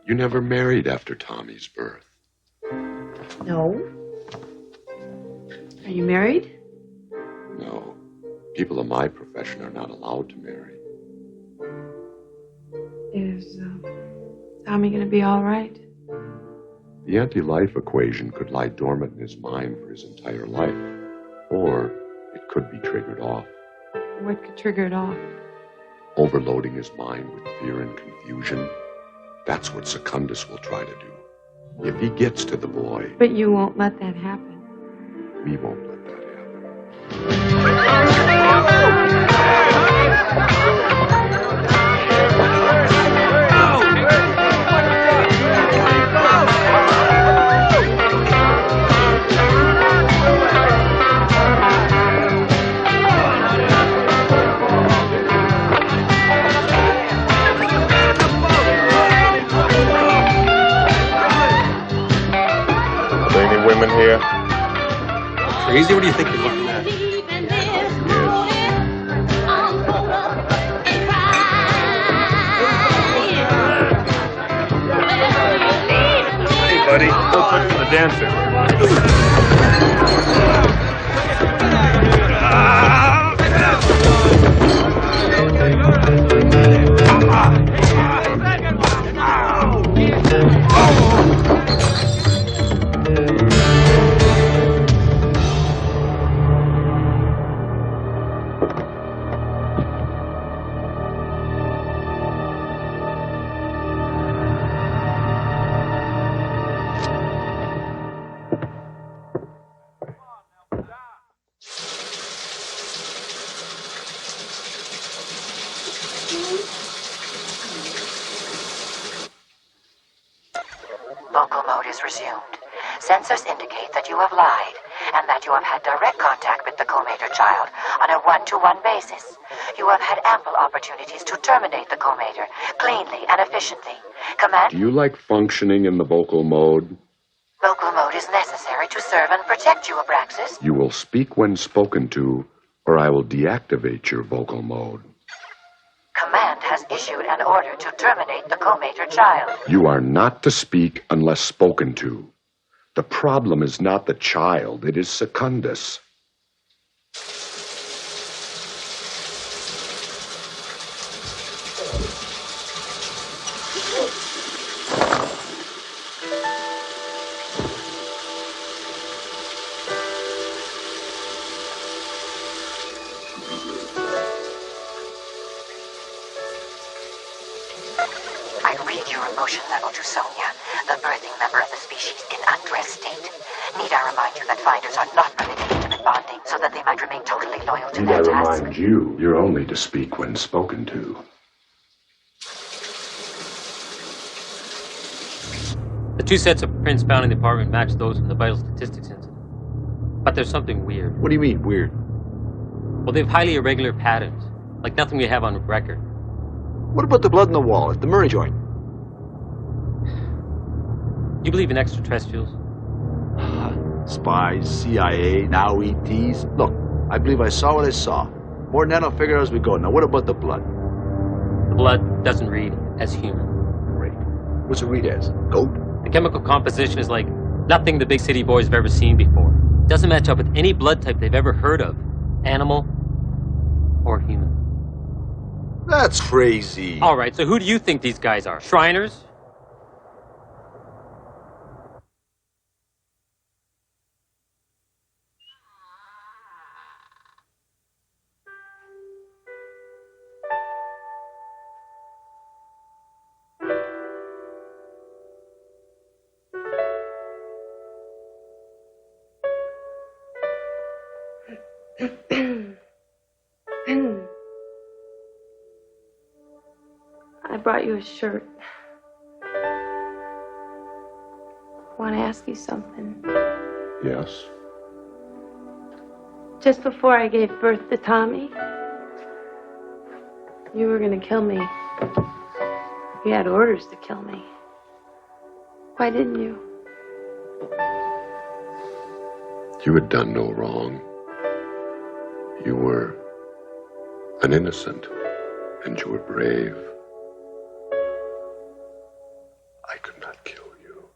You never married after Tommy's birth. No. Are you married? No. People of my profession are not allowed to marry. Is Tommy gonna be all right? The anti-life equation could lie dormant in his mind for his entire life. Or it could be triggered off. What could trigger it off? Overloading his mind with fear and confusion. That's what Secundus will try to do. If he gets to the boy, But you won't let that happen. we won't let that happen. Are there any women here? Crazy? What do you think you're looking at? Hey, buddy, go touch on the dancer. Vocal mode is resumed. Sensors indicate that you have lied and that you have had direct contact with the co-mater child on a one-to-one basis. You have had ample opportunities to terminate the co-mater cleanly and efficiently. Command... Do you like functioning in the vocal mode? Vocal mode is necessary to serve and protect you, Abraxas. You will speak when spoken to, or I will deactivate your vocal mode. Command has issued an order to terminate the co-mater child. You are not to speak unless spoken to. The problem is not the child, it is Secundus. I read your emotion level to Sonia, the birthing member of the species in undressed state. Need I remind you that finders are not permitted intimate bonding so that they might remain totally loyal to Need their I task? remind you, you're only to speak when spoken to. The two sets of prints found in the apartment match those from the vital statistics incident. But there's something weird. What do you mean, weird? Well, they have highly irregular patterns, like nothing we have on record. What about the blood in the wall at the Murray joint? You believe in extraterrestrials? Spies, CIA, now ETs. Look, I believe I saw what I saw. More than that, I'll figure out as we go. Now, what about the blood? The blood doesn't read as human. Great. What's it read as? Goat? The chemical composition is like nothing the big city boys have ever seen before. It doesn't match up with any blood type they've ever heard of. Animal or human. That's crazy. All right, so who do you think these guys are? Shriners? I brought you a shirt. Want to ask you something? Yes? Just before I gave birth to Tommy, you were going to kill me. You had orders to kill me. Why didn't you? You had done no wrong. You were an innocent, and you were brave. I could not kill you.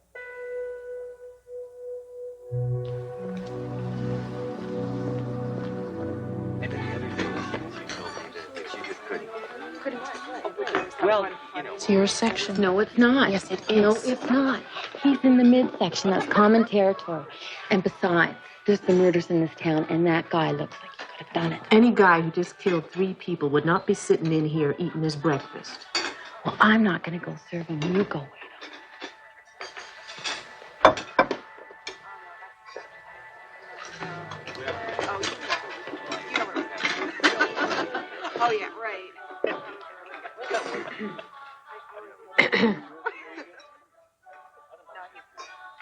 Well, it's your section. No, it's not. Yes, it is. No, it's not. He's in the midsection. That's common territory. And besides, there's the murders in this town, and that guy looks like he could have done it. Any guy who just killed 3 people would not be sitting in here eating his breakfast. Well, I'm not going to go serve him. You go wait. Oh, yeah, right.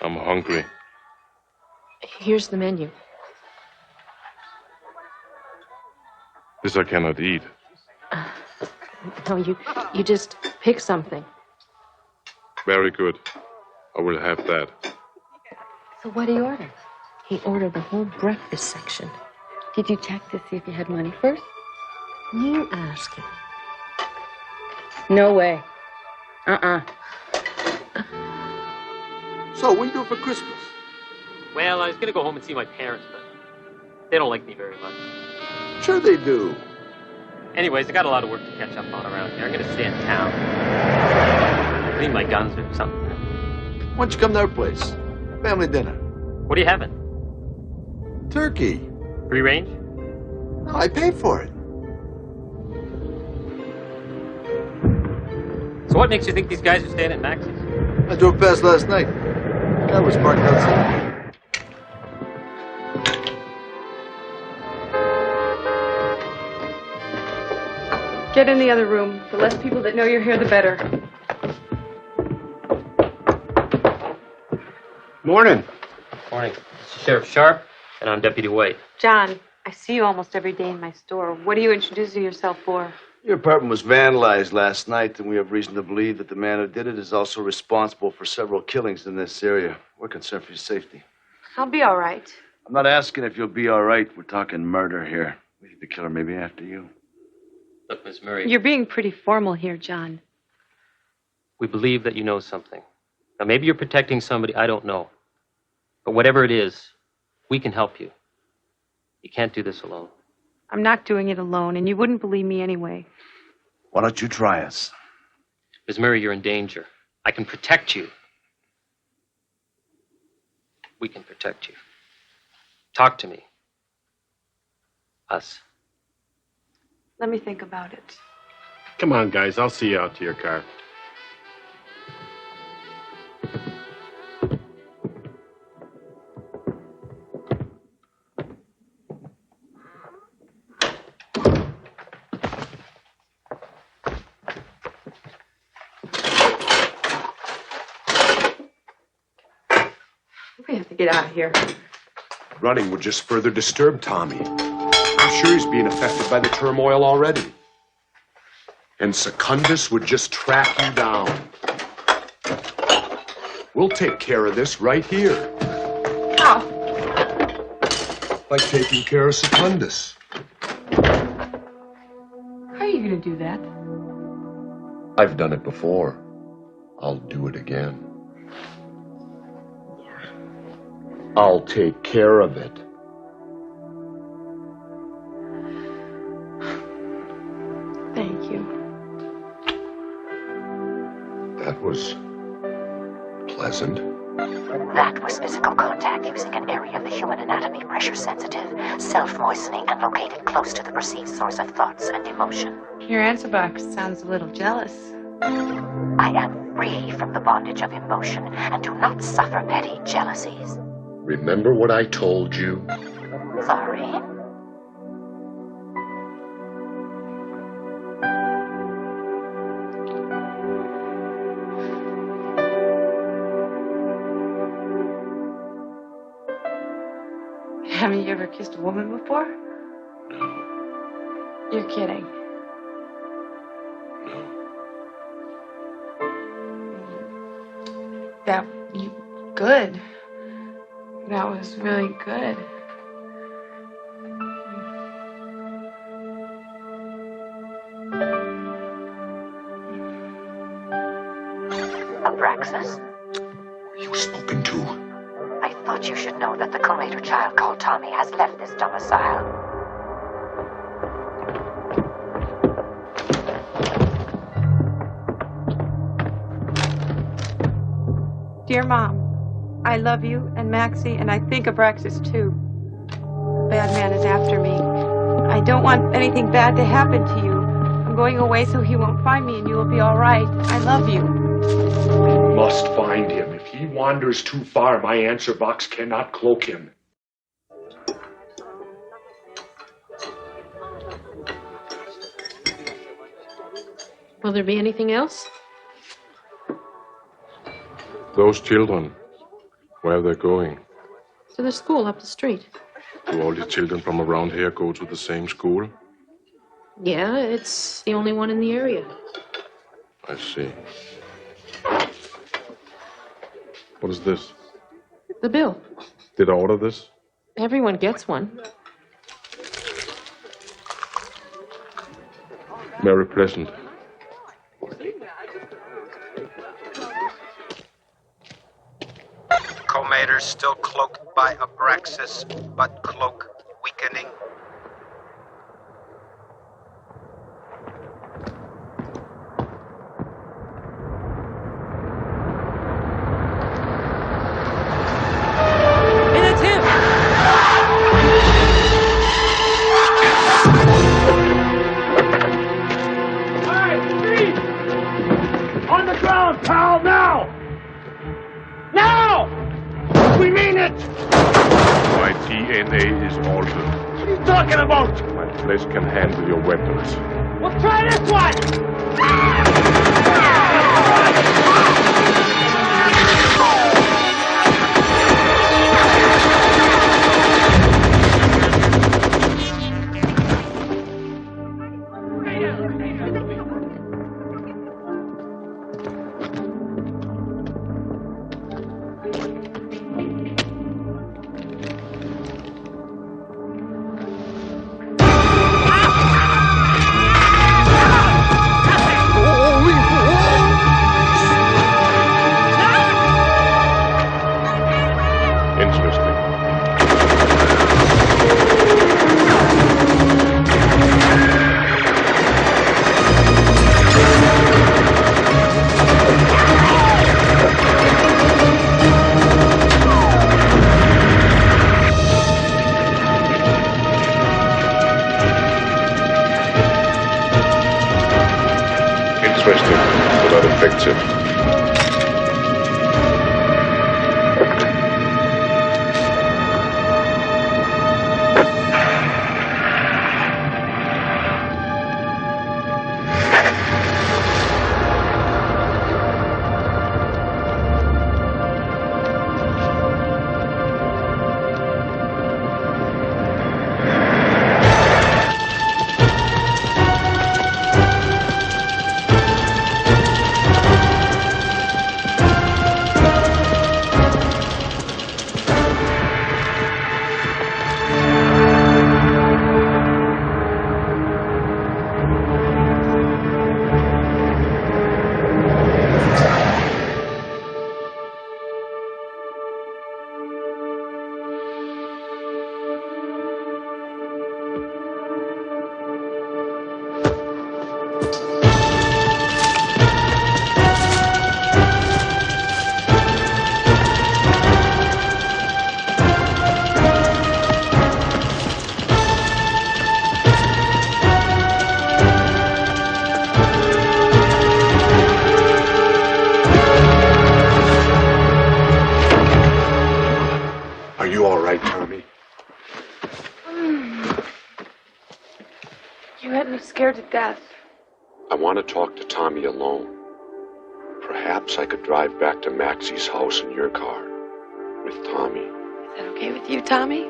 I'm hungry. Here's the menu. This I cannot eat. No, you just pick something. Very good. I will have that. So what did he order? He ordered the whole breakfast section. Did you check to see if you had money first? You ask him. No way. So, what are you doing for Christmas? Well, I was going to go home and see my parents, but they don't like me very much. Sure they do. Anyways, I got a lot of work to catch up on around here. I'm going to stay in town. Clean my guns or something. Why don't you come to our place? Family dinner. What are you having? Turkey. Free range? No, I paid for it. So what makes you think these guys are staying at Max's? I drove past last night. Guy was parked outside. Get in the other room. The less people that know you're here, the better. Morning. Morning. This is Sheriff Sharp, and I'm Deputy White. John, I see you almost every day in my store. What are you introducing yourself for? Your apartment was vandalized last night, and we have reason to believe that the man who did it is also responsible for several killings in this area. We're concerned for your safety. I'll be all right. I'm not asking if you'll be all right. We're talking murder here. We think the killer may be after you. Look, Miss Murray. You're being pretty formal here, John. We believe that you know something. Now, maybe you're protecting somebody, I don't know. But whatever it is, we can help you. You can't do this alone. I'm not doing it alone, and you wouldn't believe me anyway. Why don't you try us? Miss Murray, you're in danger. I can protect you. We can protect you. Talk to me. Us. Let me think about it. Come on, guys. I'll see you out to your car. We have to get out of here. Running would just further disturb Tommy. I'm sure he's being affected by the turmoil already. And Secundus would just track you down. We'll take care of this right here. How? By taking care of Secundus. How are you going to do that? I've done it before. I'll do it again. I'll take care of it. Thank you. That was pleasant. That was physical contact using an area of the human anatomy pressure sensitive, self-moistening, and located close to the perceived source of thoughts and emotion. Your answer box sounds a little jealous. I am free from the bondage of emotion and do not suffer petty jealousies. Remember what I told you? Sorry. Haven't you ever kissed a woman before? No. You're kidding. No. That, good. That was really good. Abraxas? Were you spoken to? I thought you should know that the collator child called Tommy has left this domicile. Dear Mom, I love you and Maxie, and I think Abraxas too. The bad man is after me. I don't want anything bad to happen to you. I'm going away so he won't find me and you will be all right. I love you. We must find him. If he wanders too far, my answer box cannot cloak him. Will there be anything else? Those children, where are they going? To the school up the street. Do all the children from around here go to the same school? Yeah, it's the only one in the area. I see. What is this? The bill. Did I order this? Everyone gets one. Merry Pleasant. Comator still cloaked by Abraxas, but cloak weakening. On the ground, pal, now! Now! We mean it! My DNA is altered. What are you talking about? My flesh can handle your weapons. Well, try this one! Interesting, but not effective. Are you all right, Tommy? You had me scared to death. I want to talk to Tommy alone. Perhaps I could drive back to Maxie's house in your car with Tommy. Is that okay with you, Tommy?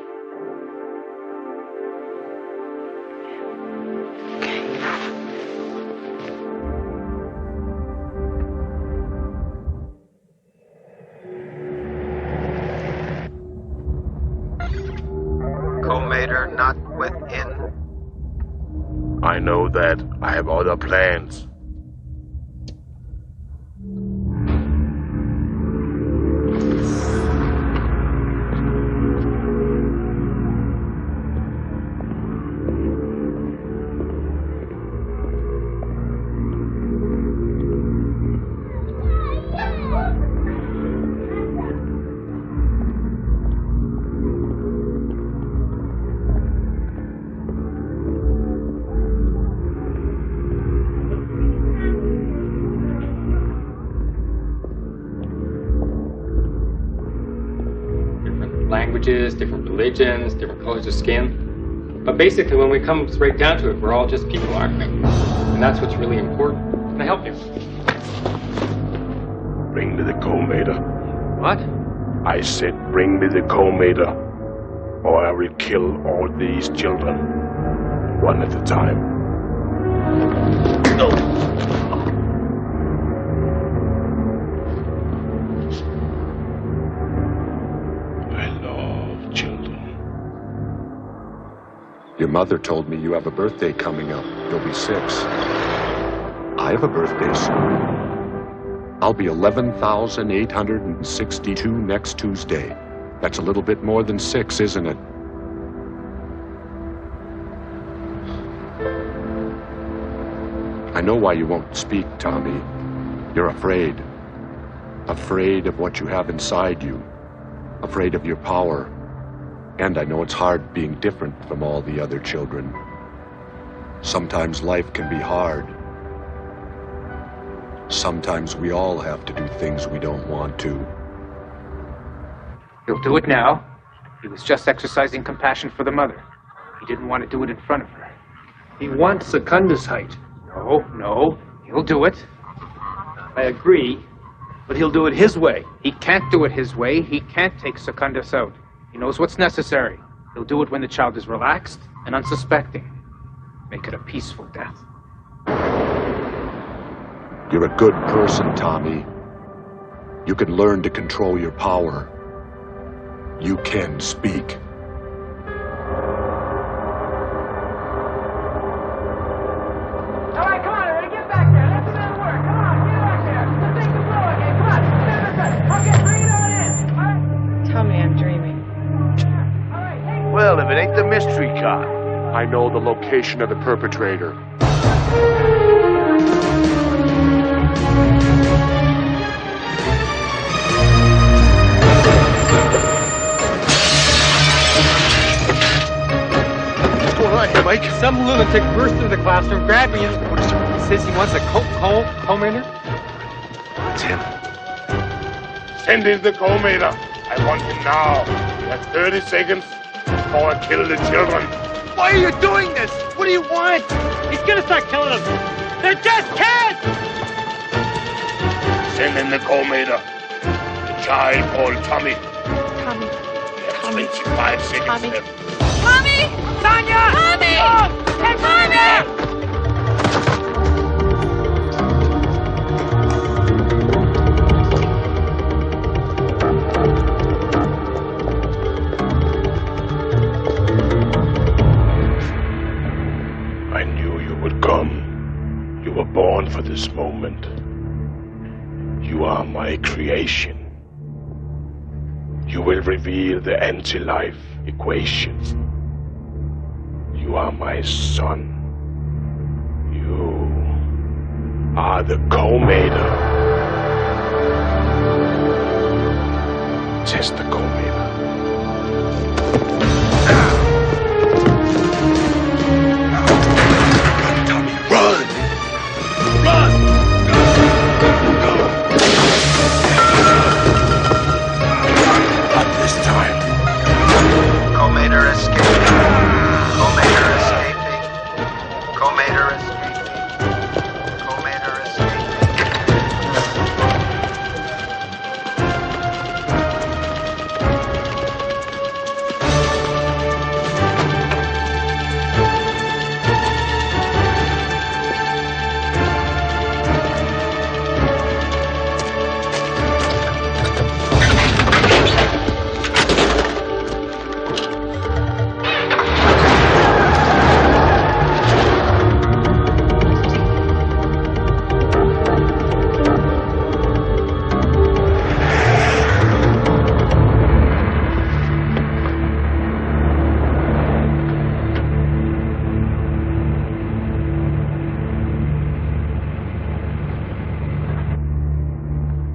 are not within. I know that. I have other plans. Different religions, different colors of skin. But basically, when we come straight down to it, we're all just people, aren't we? And that's what's really important. Can I help you? Bring me the co-mater. What? I said bring me the co-mater, or I will kill all these children, one at a time. No! Your mother told me you have a birthday coming up. You'll be 6. I have a birthday soon. I'll be 11,862 next Tuesday. That's a little bit more than 6, isn't it? I know why you won't speak, Tommy. You're afraid. Afraid of what you have inside you. Afraid of your power. And I know it's hard being different from all the other children. Sometimes life can be hard. Sometimes we all have to do things we don't want to. He'll do it now. He was just exercising compassion for the mother. He didn't want to do it in front of her. He wants Secundus height. No, he'll do it. I agree, but he'll do it his way. He can't do it his way. He can't take Secundus out. He knows what's necessary. He'll do it when the child is relaxed and unsuspecting. Make it a peaceful death. You're a good person, Tommy. You can learn to control your power. You can speak. All right, come on, everybody, get back there. Let's do the work. Come on, get back there. The thing's a blow again. Come on, okay, bring it on in. All right? Tell me I'm dreaming. Well, if it ain't the mystery cop. I know the location of the perpetrator. What's going on here, Mike? Some lunatic burst into the classroom, grabbed me, and he says he wants a co-mater. It's him. Send in the co-mater. I want him now. You have 30 seconds before I kill the children. Why are you doing this? What do you want? He's gonna start killing them. They're just kids! Send in the co-mater. The child called Tommy. Tommy. You have 25 seconds Tommy. left. Tommy! Sonia! Tommy! Oh, hey, Tommy! I knew you would come. You were born for this moment. You are my creation. You will reveal the anti-life equation. You are my son. You are the co-mater. Test the co-mater. Tommy, run! Run! Not this time. Co-mater escaping. Co-mater escaping. Co-mater escaping. Co-mater escaping.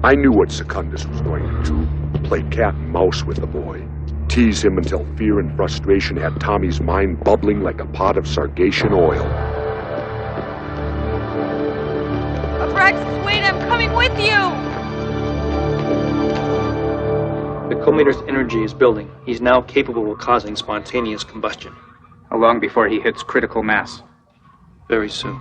I knew what Secundus was going to do. Play cat and mouse with the boy. Tease him until fear and frustration had Tommy's mind bubbling like a pot of Sargation oil. Abraxas, wait, I'm coming with you! The co-meter's energy is building. He's now capable of causing spontaneous combustion. How long before he hits critical mass? Very soon.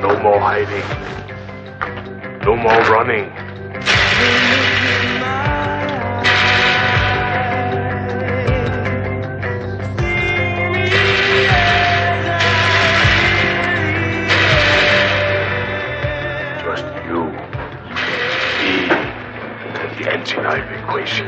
No more hiding. No more running. Just you, me, and the anti-life equation.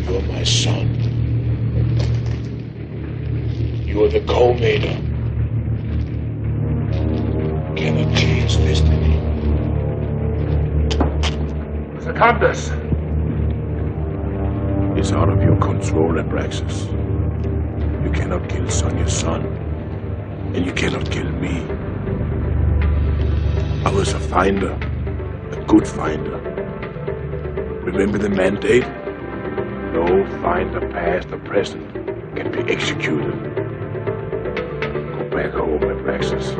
You're my son. You're the co-mater. Cannot change destiny. Secundus! It's out of your control, Abraxas. You cannot kill Sonya's son. And you cannot kill me. I was a finder. A good finder. Remember the mandate? No finder, past or present, can be executed. Go back home, Abraxas.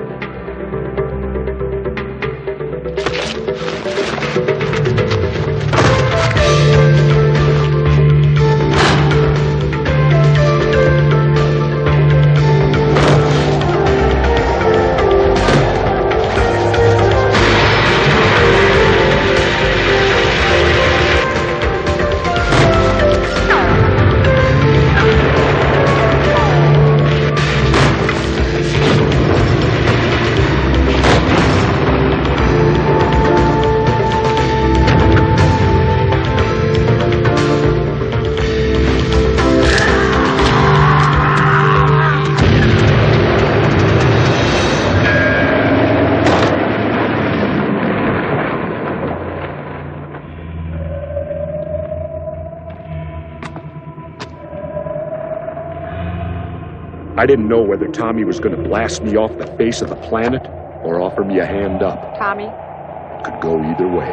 I didn't know whether Tommy was going to blast me off the face of the planet or offer me a hand up. Tommy? It could go either way.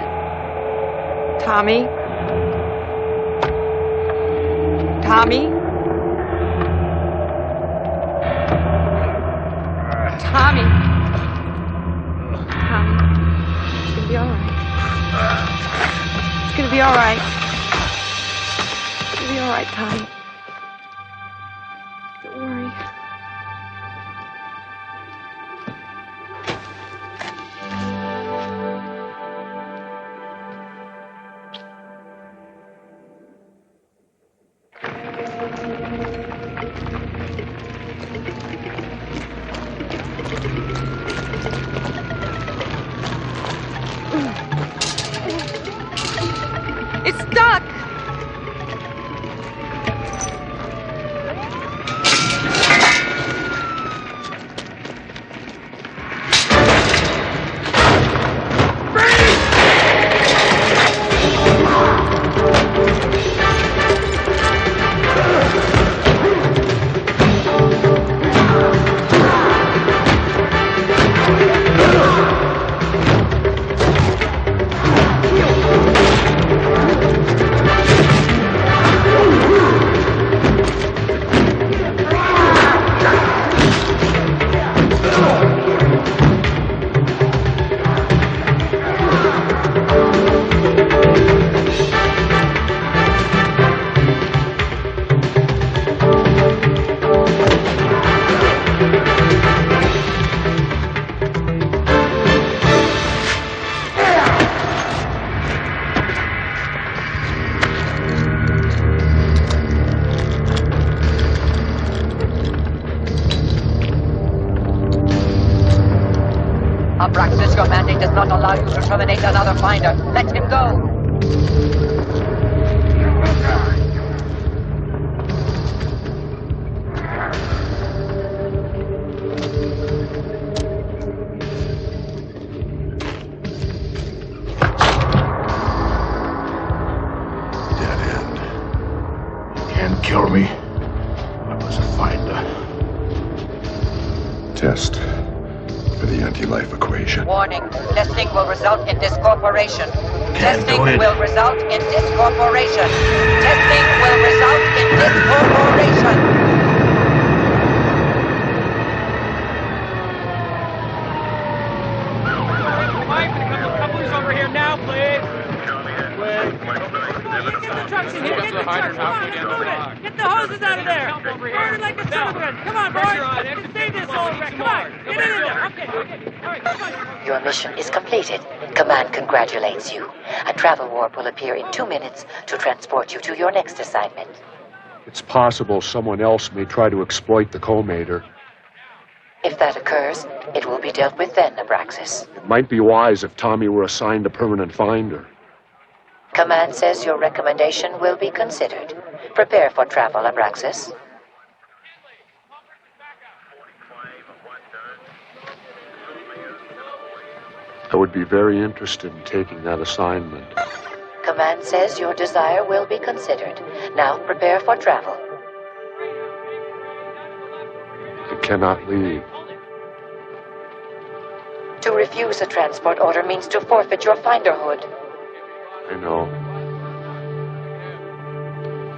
Tommy? Tommy? Tommy. Tommy. It's gonna be all right. It's gonna be all right. It's gonna be all right, Tommy. Don't worry. It's stuck! Abraxas, your mandate does not allow you to terminate another finder. Let him go. Can't kill me. I was a finder. Test for the anti-life equation. Warning. Testing will result in discorporation. Testing do it. will result in discorporation. Testing will result in discorporation. Couplers over here now, please. Trucks in here. Get the trucks. Come on, let's move it. Get the hoses out of there. Burn it like a children. Come on, boys. Save this whole wreck. Come on. Get in there. Okay. All right, come on. Your mission is completed. Command congratulates you. A travel warp will appear in 2 minutes to transport you to your next assignment. It's possible someone else may try to exploit the co-mater. If that occurs, it will be dealt with then, Abraxas. It might be wise if Tommy were assigned a permanent finder. Command says your recommendation will be considered. Prepare for travel, Abraxas. I would be very interested in taking that assignment. Command says your desire will be considered. Now prepare for travel. I cannot leave. To refuse a transport order means to forfeit your finderhood. I know.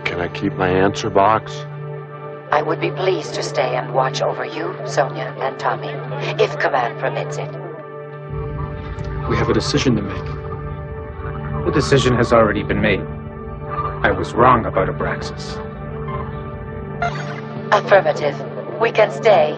Can I keep my answer box? I would be pleased to stay and watch over you, Sonia, and Tommy, if Command permits it. We have a decision to make. The decision has already been made. I was wrong about Abraxas. Affirmative. We can stay.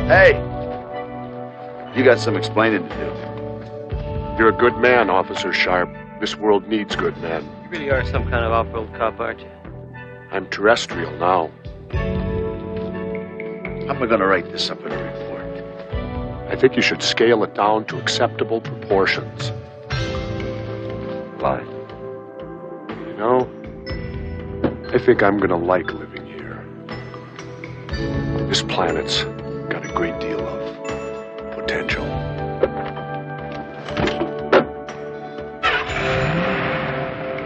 Hey, you got some explaining to do. You're a good man, Officer Sharp. This world needs good men. You really are some kind of off-road cop, aren't you? I'm terrestrial now. How am I going to write this up in a report? I think you should scale it down to acceptable proportions. Why? You know, I think I'm gonna like living here. This planet's got a great deal of potential.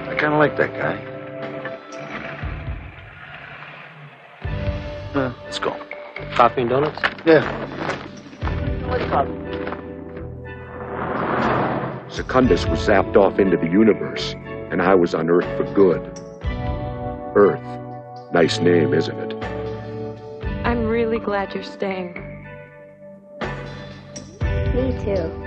I kind of like that guy. Coffee and donuts? Yeah. Secundus was zapped off into the universe, and I was on Earth for good. Earth. Nice name, isn't it? I'm really glad you're staying. Me too.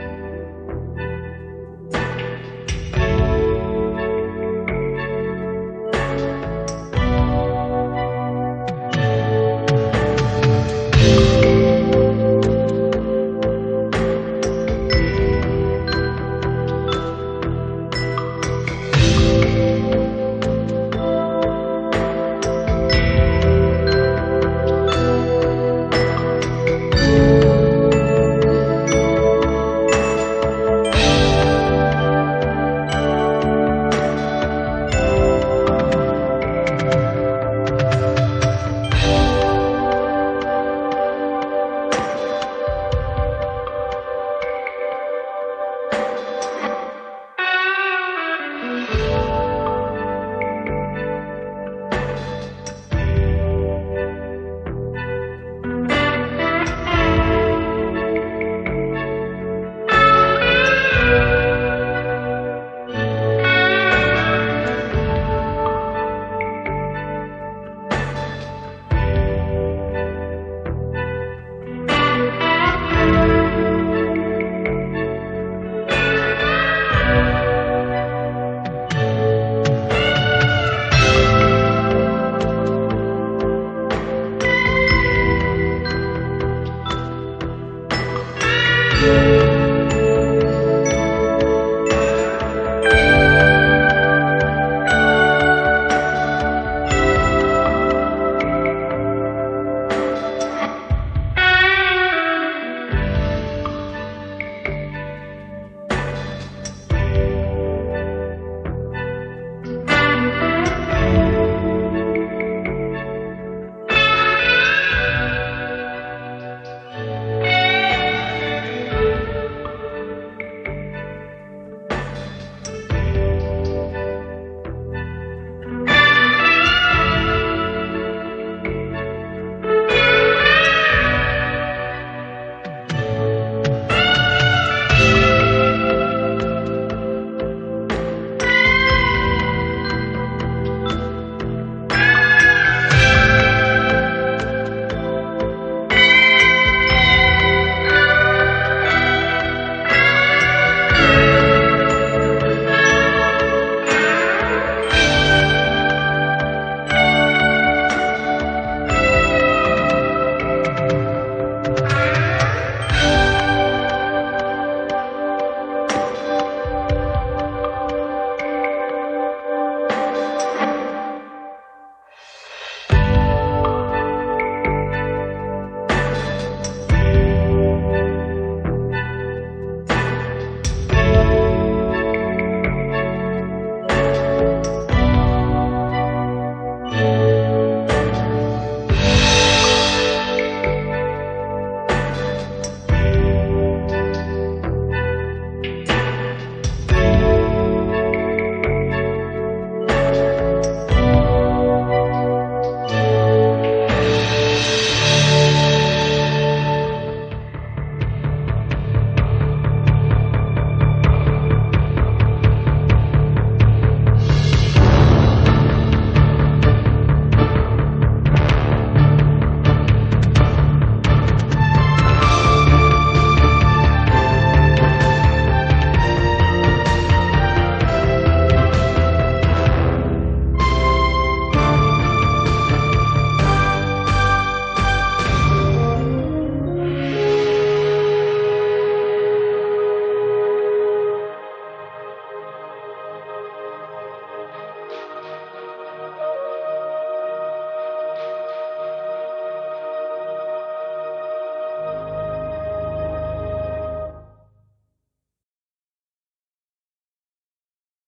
Yeah.